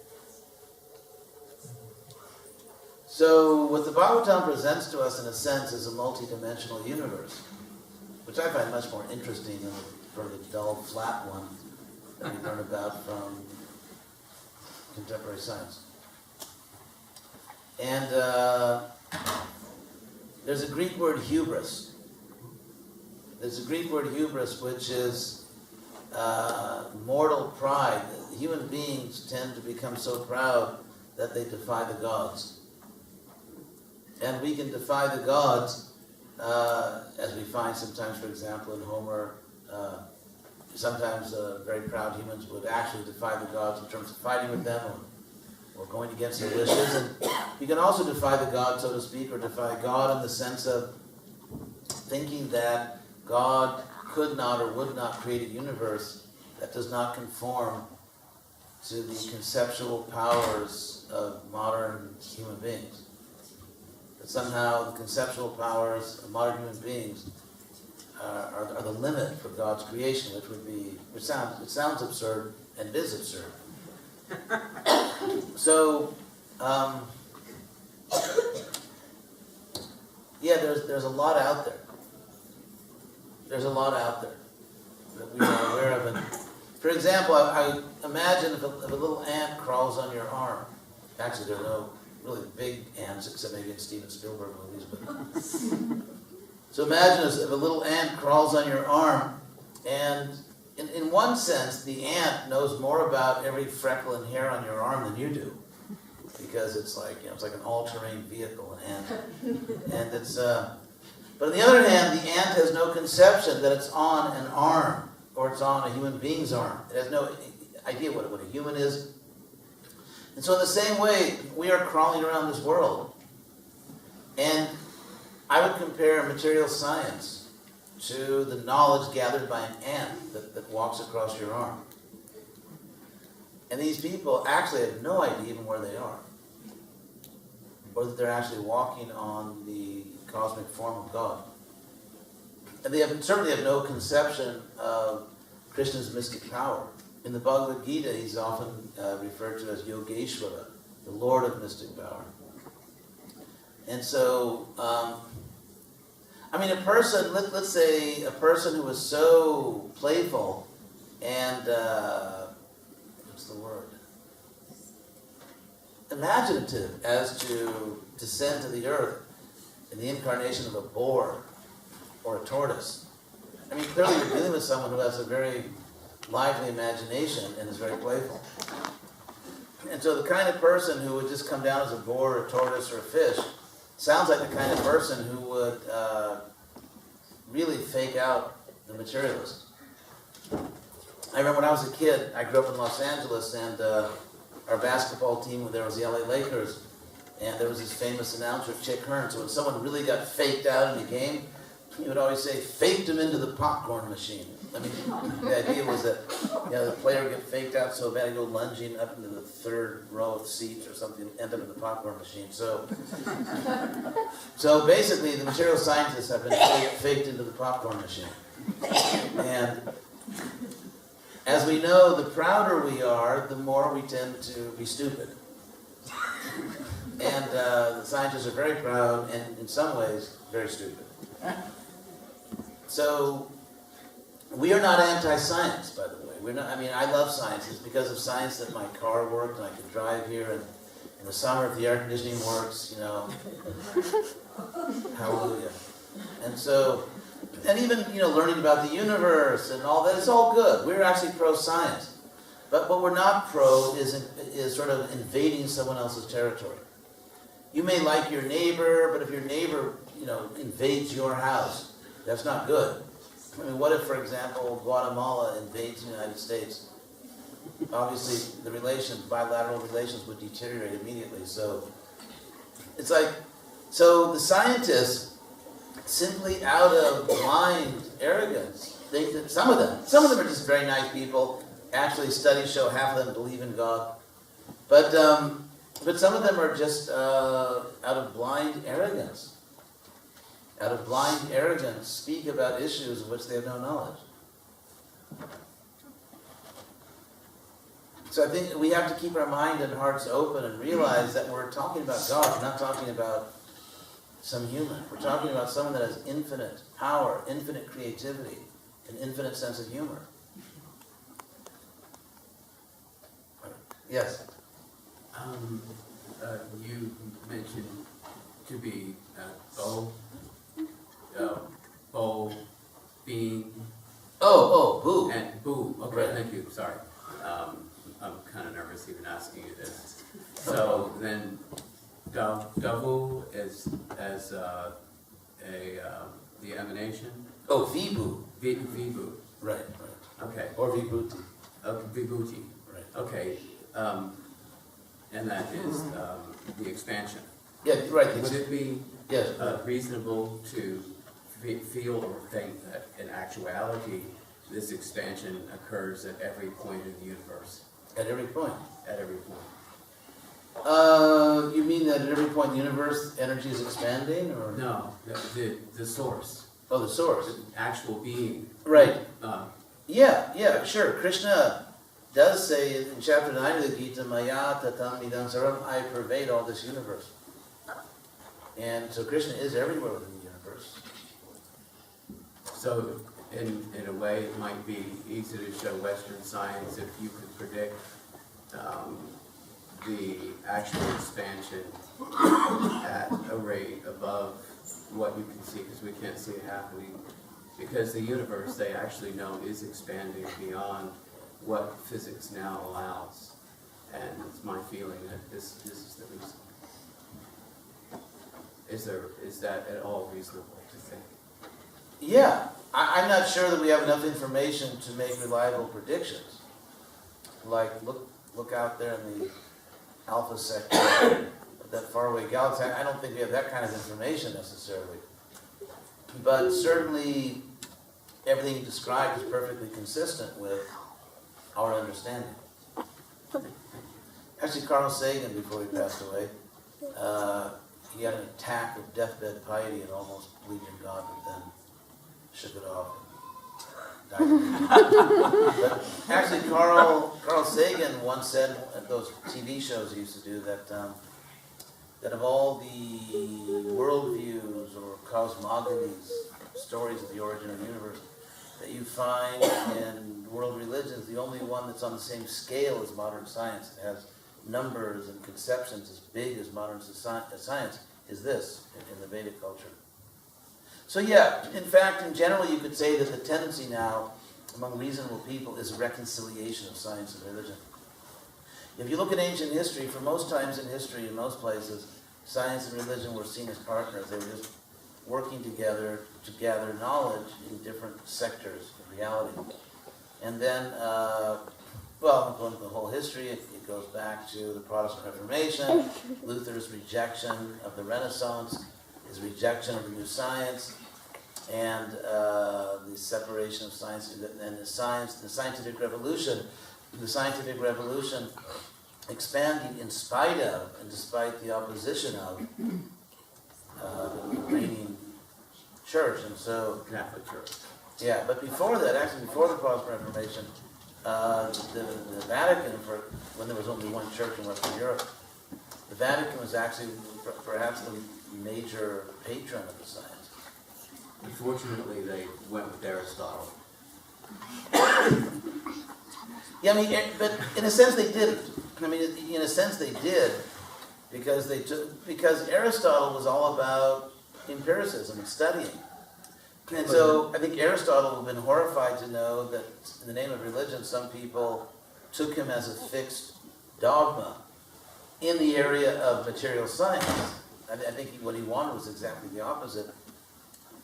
So what the Bhagavatam presents to us, in a sense, is a multi-dimensional universe, which I find much more interesting than the dull, flat one that we learn about from contemporary science. And there's a Greek word, hubris. There's a Greek word, hubris, which is mortal pride. Human beings tend to become so proud that they defy the gods. And we can defy the gods, as we find sometimes, for example, in Homer. Sometimes very proud humans would actually defy the gods in terms of fighting with them or going against their wishes. And you can also defy the gods, so to speak, or defy God in the sense of thinking that God could not or would not create a universe that does not conform to the conceptual powers of modern human beings. That somehow the conceptual powers of modern human beings are the limit for God's creation, which sounds absurd, and it is absurd. So, yeah, there's a lot out there. There's a lot out there that we are aware of. And for example, I imagine if a little ant crawls on your arm. Actually, there are no really big ants, except maybe in Steven Spielberg movies. But so imagine if a little ant crawls on your arm, and in one sense, the ant knows more about every freckle and hair on your arm than you do, because it's like an all-terrain vehicle, an ant, and it's. But on the other hand, the ant has no conception that it's on an arm or it's on a human being's arm. It has no idea what a human is. And so in the same way, we are crawling around this world. And I would compare material science to the knowledge gathered by an ant that walks across your arm. And these people actually have no idea even where they are, or that they're actually walking on the cosmic form of God. And they certainly have no conception of Krishna's mystic power. In the Bhagavad-gita, he's often referred to as Yogeshwara, the Lord of mystic power. And so, a person, let's say a person who was so playful and, what's the word? Imaginative as to descend to the earth in the incarnation of a boar or a tortoise. Clearly you're dealing with someone who has a very lively imagination and is very playful. And so the kind of person who would just come down as a boar, or a tortoise, or a fish sounds like the kind of person who would really fake out the materialist. I remember when I was a kid, I grew up in Los Angeles, and our basketball team, there was the LA Lakers, and there was this famous announcer, Chick Hearn. So when someone really got faked out in the game, he would always say, faked him into the popcorn machine. The idea was that the player would get faked out so bad he'd go lunging up into the third row of seats or something, end up in the popcorn machine. So basically, the material scientists have been faked into the popcorn machine. And as we know, the prouder we are, the more we tend to be stupid. And the scientists are very proud, and in some ways, very stupid. So, we are not anti-science, by the way. We're not. I love science. It's because of science that my car worked, and I could drive here, and in the summer, if the air conditioning works, hallelujah. And so, and even, learning about the universe and all that, it's all good. We're actually pro-science. But what we're not pro is sort of invading someone else's territory. You may like your neighbor, but if your neighbor, invades your house, that's not good. What if, for example, Guatemala invades the United States? Obviously, bilateral relations would deteriorate immediately. So, it's like, the scientists, simply out of blind arrogance, think that some of them are just very nice people. Actually, studies show half of them believe in God. But some of them are just out of blind arrogance. Out of blind arrogance, speak about issues of which they have no knowledge. So I think we have to keep our mind and hearts open and realize that we're talking about God. We're not talking about some human. We're talking about someone that has infinite power, infinite creativity, an infinite sense of humor. Yes? You mentioned to be bow, being. Boo. And boo. Okay, Right. Thank you. Sorry. I'm kind of nervous even asking you this. So then, Davu is as the emanation. Oh, Vibhu. Vibhu. Right. Okay. Or Vibhuti. Vibhuti. Right. Okay. And that is the expansion. Yeah, right. Would it be Yes. reasonable to feel or think that in actuality this expansion occurs at every point in the universe? At every point. At every point. You mean that at every point in the universe, energy is expanding, or No, the source, Oh, the source. the actual being. Right. Yeah. Sure. Krishna does say in chapter 9 of the Gita, Maya tatam idam sarvam, I pervade all this universe. And so Krishna is everywhere within the universe. So in a way, it might be easy to show Western science if you could predict the actual expansion at a rate above what you can see, because we can't see it happening. Because the universe, they actually know, is expanding beyond what physics now allows. And it's my feeling that this is the reason. Is that at all reasonable to think? Yeah. I'm not sure that we have enough information to make reliable predictions. like look out there in the Alpha sector of that faraway galaxy. I don't think we have that kind of information necessarily. But certainly everything you described is perfectly consistent with our understanding. Actually, Carl Sagan, before he passed away, he had an attack of deathbed piety and almost believed in God, but then shook it off. But actually, Carl Sagan once said at those TV shows he used to do that that of all the worldviews or cosmogonies, stories of the origin of the universe, that you find in world religions, the only one that's on the same scale as modern science, it has numbers and conceptions as big as modern science, is this in the Vedic culture. So yeah, in fact, in general, you could say that the tendency now among reasonable people is a reconciliation of science and religion. If you look at ancient history, for most times in history, in most places, science and religion were seen as partners. They were just working together to gather knowledge in different sectors of reality. And then, well, going to the whole history, it goes back to the Protestant Reformation, Luther's rejection of the Renaissance, his rejection of the new science, and the separation of science and the scientific revolution. The scientific revolution expanding in spite of and despite the opposition of the reigning church. And so, Catholic Church. yeah, but before that, actually before the Protestant Reformation, the Vatican, when there was only one church in Western Europe, the Vatican was actually perhaps the major patron of the science. Unfortunately, they went with Aristotle. Yeah, I mean, but in a sense they didn't. I mean, in a sense they did, because Aristotle was all about empiricism and studying. And so I think Aristotle would have been horrified to know that in the name of religion, some people took him as a fixed dogma in the area of material science. I think what he wanted was exactly the opposite,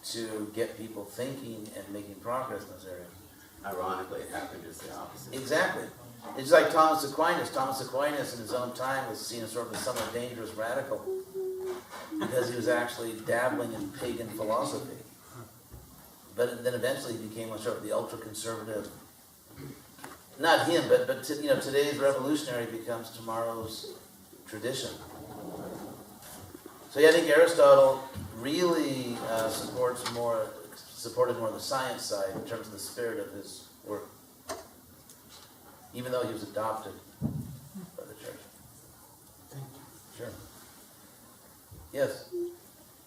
to get people thinking and making progress in this area. Ironically, it happened just the opposite. Exactly. It's like Thomas Aquinas. Thomas Aquinas in his own time was seen as sort of a somewhat dangerous radical because he was actually dabbling in pagan philosophy. But then eventually he became a sort of the ultra-conservative. Not him, but today's revolutionary becomes tomorrow's tradition. So yeah, I think Aristotle really supported more the science side in terms of the spirit of his work, even though he was adopted by the church. Thank you. Sure. Yes.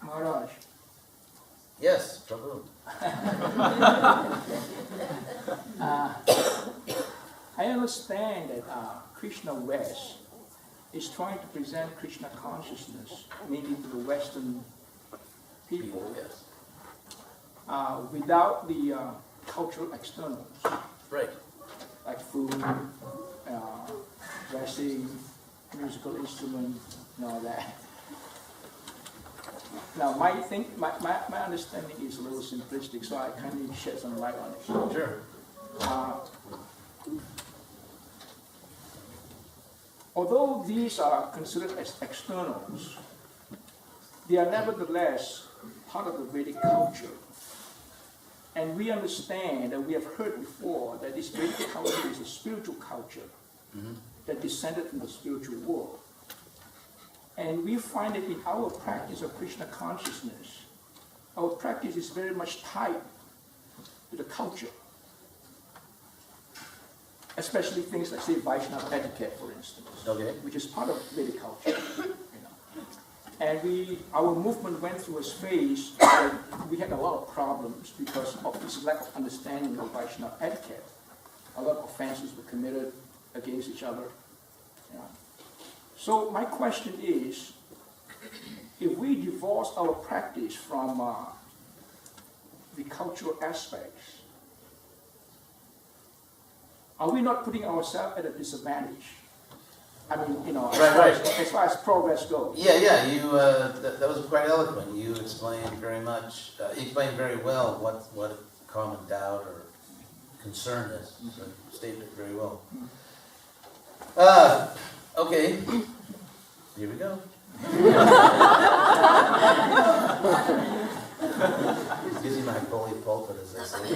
Maharaj, Yes, Prabhu. I understand that Krishna West is trying to present Krishna consciousness, maybe to the Western people, Yes. without the cultural externals, Right. like food, dressing, musical instrument, and all that. Now, my understanding is a little simplistic, so I kind of shed some light on it. Sure. Although these are considered as externals, they are nevertheless part of the Vedic culture. And we understand, and we have heard before, that this Vedic culture is a spiritual culture that descended from the spiritual world. And we find that in our practice of Krishna consciousness, our practice is very much tied to the culture. Especially things like, say, Vaishnava etiquette, for instance, Okay. which is part of Vedic culture. And our movement went through a phase where we had a lot of problems because of this lack of understanding of Vaishnava etiquette. A lot of offenses were committed against each other. So my question is, if we divorce our practice from the cultural aspects, are we not putting ourselves at a disadvantage? I mean, as far as progress goes. Yeah. You that was quite eloquent. You explained very much. You explained very well what common doubt or concern is. So you stated it very well. Okay, here we go. He's using my holy pulpit, as they say.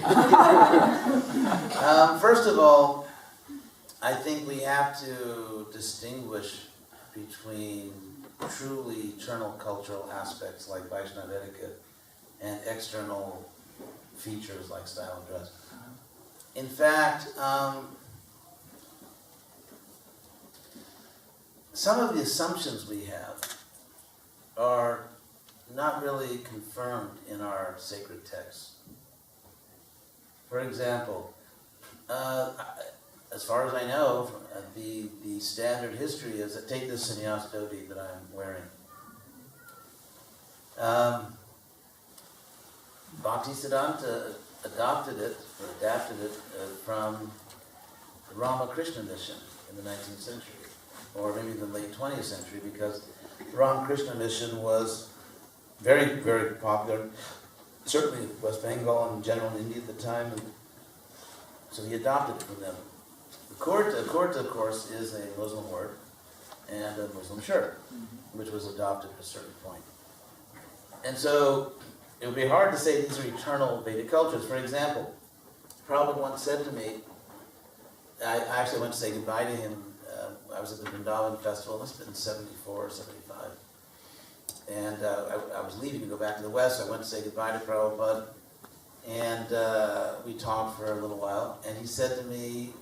First of all, I think we have to distinguish between truly eternal cultural aspects like Vaishnava etiquette and external features like style and dress. In fact, some of the assumptions we have are not really confirmed in our sacred texts. For example, as far as I know, the standard history is that take this sannyas dhoti that I'm wearing. Bhaktisiddhanta adopted it, or adapted it, from the Ramakrishna mission in the 19th century, or maybe the late 20th century, because the Ramakrishna mission was very, very popular, certainly in West Bengal and in general in India at the time, and so he adopted it from them. The kurta, of course, is a Muslim word and a Muslim shirt, which was adopted at a certain point. And so it would be hard to say these are eternal Vedic cultures. For example, Prabhupada once said to me, I actually went to say goodbye to him. I was at the Vrindavan festival, this has been 74 or 75. And I was leaving to go back to the West, so I went to say goodbye to Prabhupada. And we talked for a little while, and he said to me,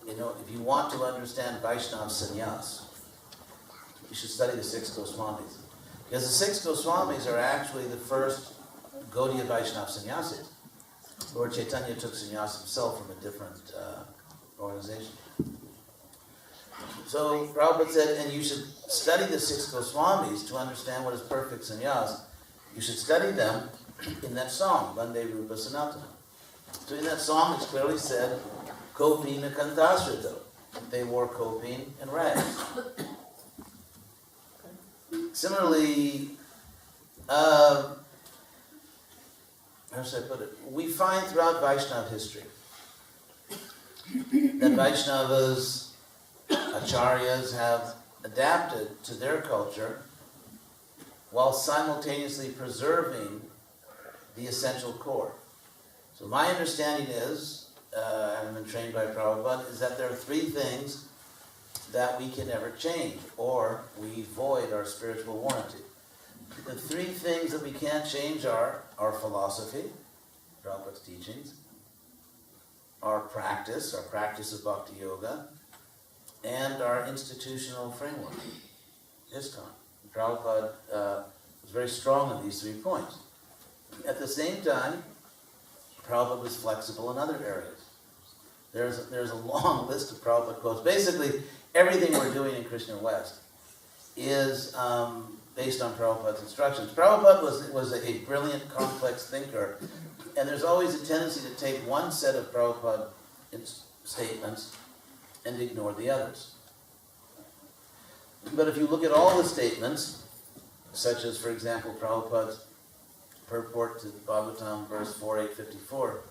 you know, if you want to understand Vaishnava sannyas, you should study the 6 Goswamis. Because the 6 Goswamis are actually the first Gaudiya Vaishnava sannyasis. Lord Chaitanya took sannyas himself from a different organization. So Prabhupada said, and you should study the 6 Goswamis to understand what is perfect sannyas. You should study them in that song, Vande Rupa Sanatana. So in that song it's clearly said, Kopina Kantasrito. They wore kopin and rags. Similarly, how should I put it? We find throughout Vaishnava history that Vaishnavas, acharyas have adapted to their culture while simultaneously preserving the essential core. So my understanding is, having been trained by Prabhupada, is that there are 3 things that we can never change, or we void our spiritual warranty. The 3 things that we can't change are our philosophy, Prabhupada's teachings, our practice of bhakti yoga, and our institutional framework, ISKCON. Prabhupada was very strong on these 3 points. At the same time, Prabhupada was flexible in other areas. There's a long list of Prabhupada quotes. Basically, everything we're doing in Krishna West is based on Prabhupada's instructions. Prabhupada was a brilliant, complex thinker, and there's always a tendency to take one set of Prabhupada statements and ignore the others. But if you look at all the statements, such as, for example, Prabhupada's purport to Bhagavatam, verse 4854,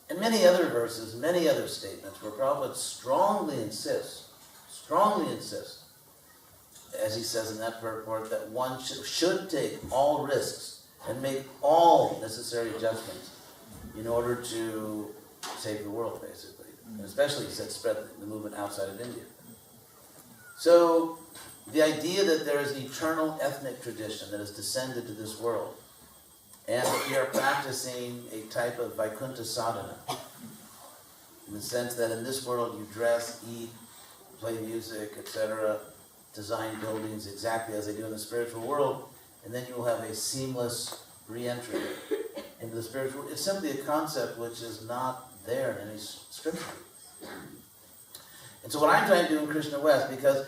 and many other verses, many other statements, where Prabhupada strongly insists, as he says in that purport, that one should take all risks and make all necessary adjustments in order to save the world, basically. And especially, he said, spread the movement outside of India. So, the idea that there is an eternal ethnic tradition that has descended to this world, and that we are practicing a type of Vaikuntha sadhana, in the sense that in this world you dress, eat, play music, etc., design buildings exactly as they do in the spiritual world, and then you will have a seamless re-entry into the spiritual world. It's simply a concept which is not there in any scripture. And so what I'm trying to do in Krishna West, because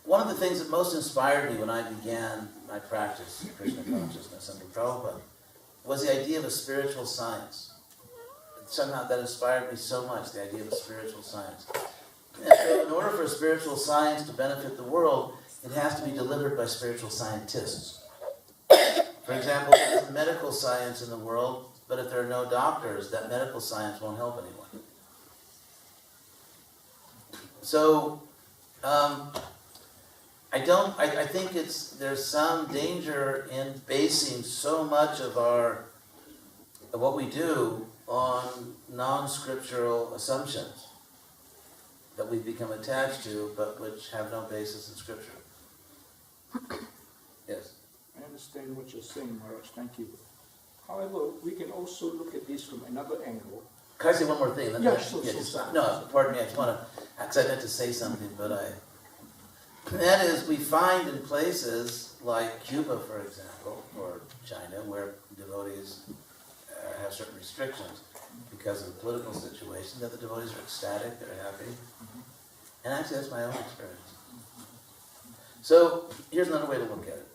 one of the things that most inspired me when I began my practice of Krishna consciousness under Prabhupada was the idea of a spiritual science. Somehow that inspired me so much, the idea of a spiritual science. And so in order for a spiritual science to benefit the world, it has to be delivered by spiritual scientists. For example, there's medical science in the world, but if there are no doctors, that medical science won't help anyone. So, I think there's some danger in basing so much of what we do on non-scriptural assumptions that we've become attached to, but which have no basis in scripture. Yes. I understand what you're saying, Maharaj. Thank you. However, we can also look at this from another angle. Can I say one more thing? Yeah, sure. No, pardon me, I just want to, because I meant to say something, but that is, we find in places like Cuba, for example, or China, where devotees have certain restrictions because of the political situation, that the devotees are ecstatic, they're happy. And actually, that's my own experience. So, here's another way to look at it.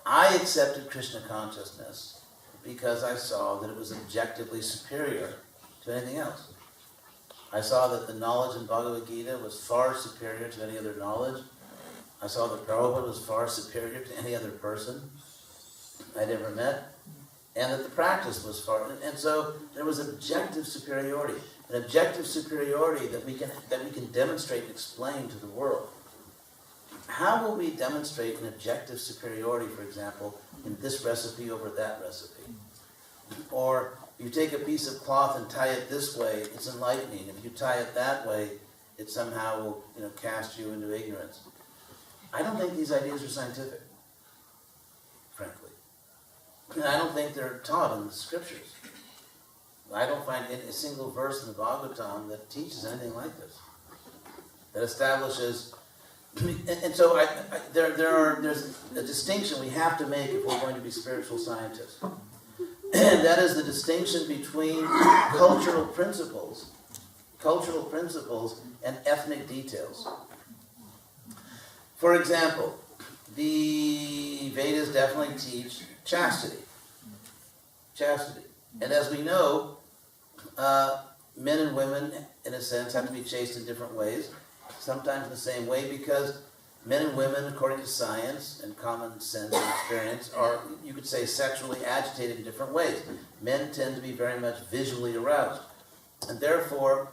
I accepted Krishna consciousness because I saw that it was objectively superior to anything else. I saw that the knowledge in Bhagavad-gita was far superior to any other knowledge. I saw that Prabhupada was far superior to any other person I'd ever met, and that the practice was far. And so there was objective superiority, an objective superiority that we can demonstrate and explain to the world. How will we demonstrate an objective superiority, for example, in this recipe over that recipe? Or you take a piece of cloth and tie it this way, it's enlightening. If you tie it that way, it somehow will, cast you into ignorance. I don't think these ideas are scientific, frankly. And I don't think they're taught in the scriptures. I don't find a single verse in the Bhagavatam that teaches anything like this, that establishes. And so there's a distinction we have to make if we're going to be spiritual scientists. And that is the distinction between cultural principles and ethnic details. For example, the Vedas definitely teach chastity. And as we know, men and women, in a sense, have to be chaste in different ways. Sometimes in the same way, because men and women, according to science and common sense and experience, are, you could say, sexually agitated in different ways. Men tend to be very much visually aroused. And therefore,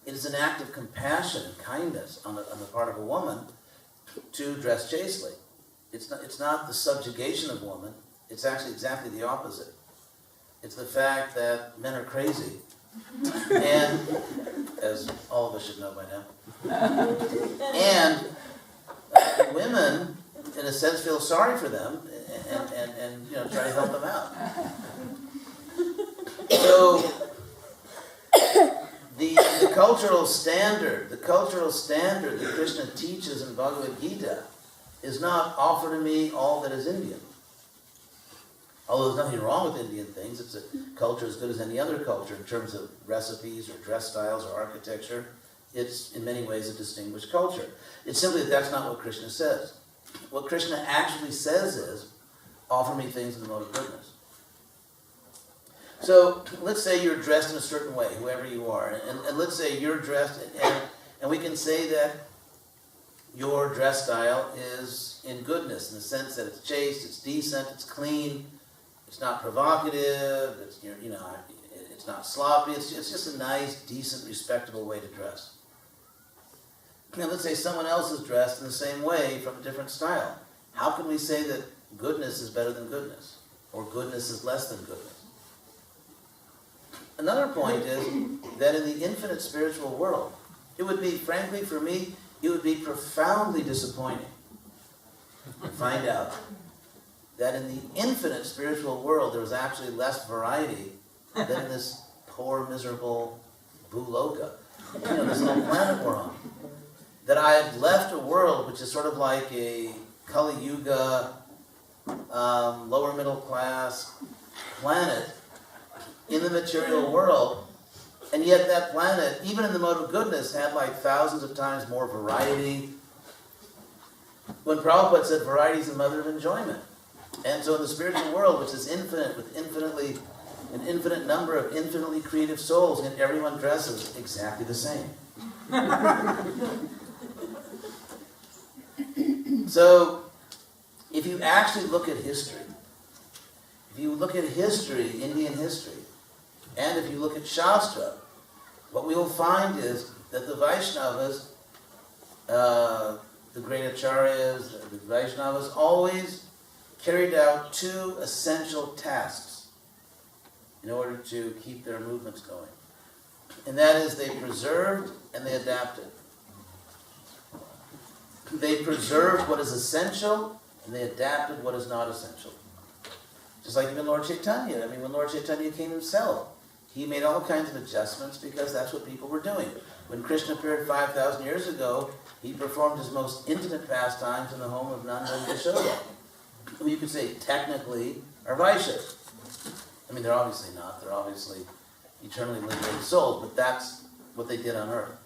it is an act of compassion and kindness on the part of a woman to dress chastely. It's not the subjugation of woman. It's actually exactly the opposite. It's the fact that men are crazy. And, as all of us should know by now, and women, in a sense, feel sorry for them and try to help them out. So the cultural standard that Krishna teaches in Bhagavad-gita is not offer to me all that is Indian. Although there's nothing wrong with Indian things, it's a culture as good as any other culture in terms of recipes or dress styles or architecture. It's in many ways a distinguished culture. It's simply that that's not what Krishna says. What Krishna actually says is, offer me things in the mode of goodness. So let's say you're dressed in a certain way, whoever you are, and let's say you're dressed, and we can say that your dress style is in goodness, in the sense that it's chaste, it's decent, it's clean, it's not provocative, it's it's not sloppy, it's just a nice, decent, respectable way to dress. And let's say someone else is dressed in the same way from a different style. How can we say that goodness is better than goodness, or goodness is less than goodness? Another point is that in the infinite spiritual world, it would be, frankly, for me, it would be profoundly disappointing to find out that in the infinite spiritual world there was actually less variety than in this poor, miserable Goloka, this little planet we're on. That I had left a world which is sort of like a Kali Yuga, lower middle class planet in the material world, and yet that planet, even in the mode of goodness, had like thousands of times more variety. When Prabhupada said variety is the mother of enjoyment. And so in the spiritual world, which is infinite, with an infinite number of infinitely creative souls, and everyone dresses exactly the same. So, if you actually look at history, Indian history, and if you look at Shastra, what we will find is that the Vaishnavas, the great acharyas, the Vaishnavas always carried out two essential tasks in order to keep their movements going. And that is they preserved and they adapted. They preserved what is essential and they adapted what is not essential. Just like even Lord Chaitanya. I mean, when Lord Chaitanya came himself, he made all kinds of adjustments because that's what people were doing. When Krishna appeared 5,000 years ago, he performed his most intimate pastimes in the home of Nanda and Yashoda, who you could say technically are Vaishyas. I mean, they're obviously not. They're obviously eternally liberated souls, but that's what they did on earth.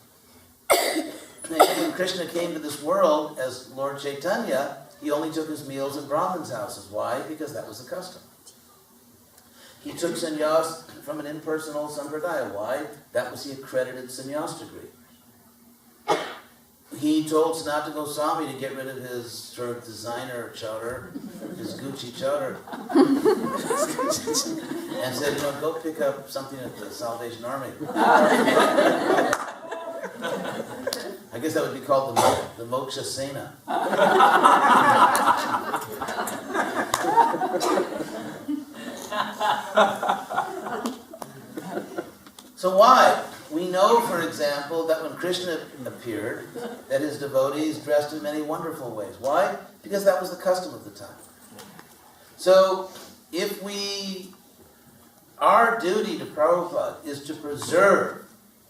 When Krishna came to this world as Lord Chaitanya, he only took his meals in Brahmins' houses. Why? Because that was the custom. He took sannyas from an impersonal sampradaya. Why? That was the accredited sannyas degree. He told Sanatana Goswami to get rid of his sort of designer chowder, his Gucci chowder, and said, go pick up something at the Salvation Army. I guess that would be called the Moksha Sena. So why? We know, for example, that when Krishna appeared, that his devotees dressed in many wonderful ways. Why? Because that was the custom of the time. So, our duty to Prabhupada is to preserve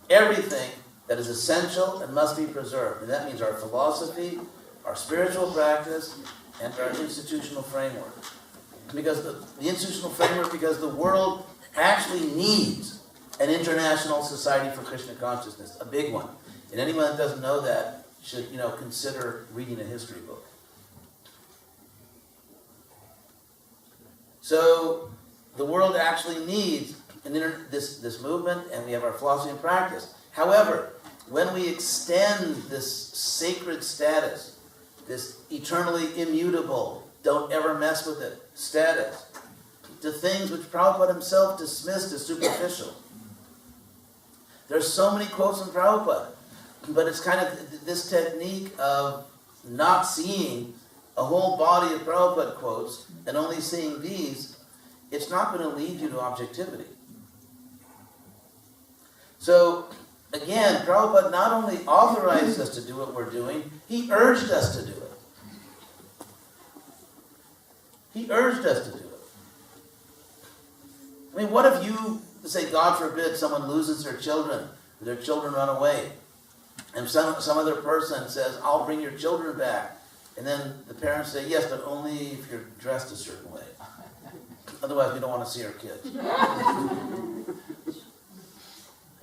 everything that is essential and must be preserved. And that means our philosophy, our spiritual practice, and our institutional framework. Because the institutional framework, because the world actually needs an international society for Krishna consciousness, a big one. And anyone that doesn't know that should, consider reading a history book. So the world actually needs this movement, and we have our philosophy and practice. However, when we extend this sacred status, this eternally immutable, don't ever mess with it status, to things which Prabhupada himself dismissed as superficial. There's so many quotes from Prabhupada, but it's kind of this technique of not seeing a whole body of Prabhupada quotes and only seeing these. It's not going to lead you to objectivity. So, again, Prabhupada not only authorized us to do what we're doing, he urged us to do it. He urged us to do it. I mean, what if you, say, God forbid, someone loses their children run away, and some other person says, I'll bring your children back, and then the parents say, yes, but only if you're dressed a certain way. Otherwise, we don't want to see our kids.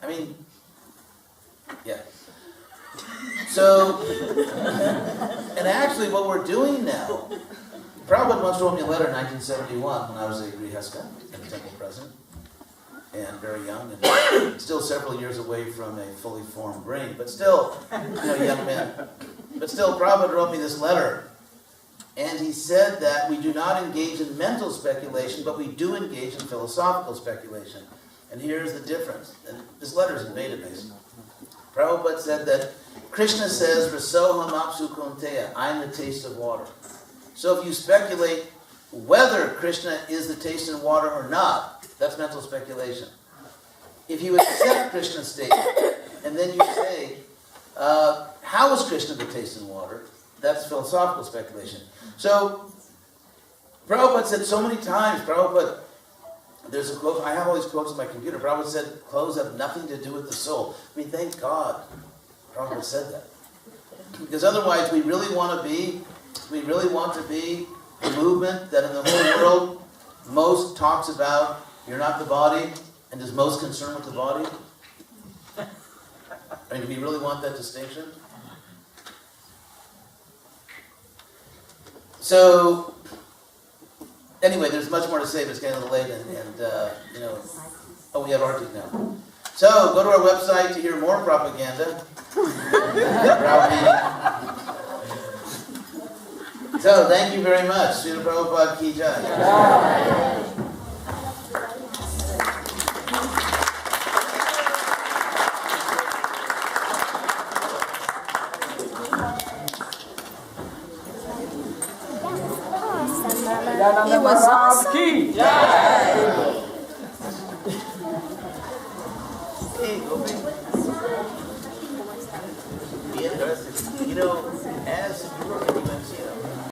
I mean, yeah. So, and actually what we're doing now, Prabhupada once wrote me a letter in 1971 when I was a Grihastha and a temple president, and very young, and still several years away from a fully formed brain, but still, young man. But still, Prabhupada wrote me this letter, and he said that we do not engage in mental speculation, but we do engage in philosophical speculation. And here's the difference. And this letter is in Veda-based. Prabhupada said that Krishna says, Rasoham apsu kunteya, I'm the taste of water. So if you speculate whether Krishna is the taste in water or not, that's mental speculation. If you accept Krishna's statement, and then you say, how is Krishna the taste in water? That's philosophical speculation. So, Prabhupada said so many times, there's a quote, I have all these quotes on my computer, Prabhupada said, clothes have nothing to do with the soul. I mean, thank God Prabhupada said that. Because otherwise, we really want to be a movement that in the whole world most talks about you're not the body and is most concerned with the body. I mean, do we really want that distinction? So, anyway, there's much more to say, but it's getting a little late, we have Arctic now. So, go to our website to hear more propaganda. So, thank you very much. Srila Prabhupada Ki Jai. Hridayananda was Maharaj awesome. ki. Hey, go big. Be interested. You know, as you were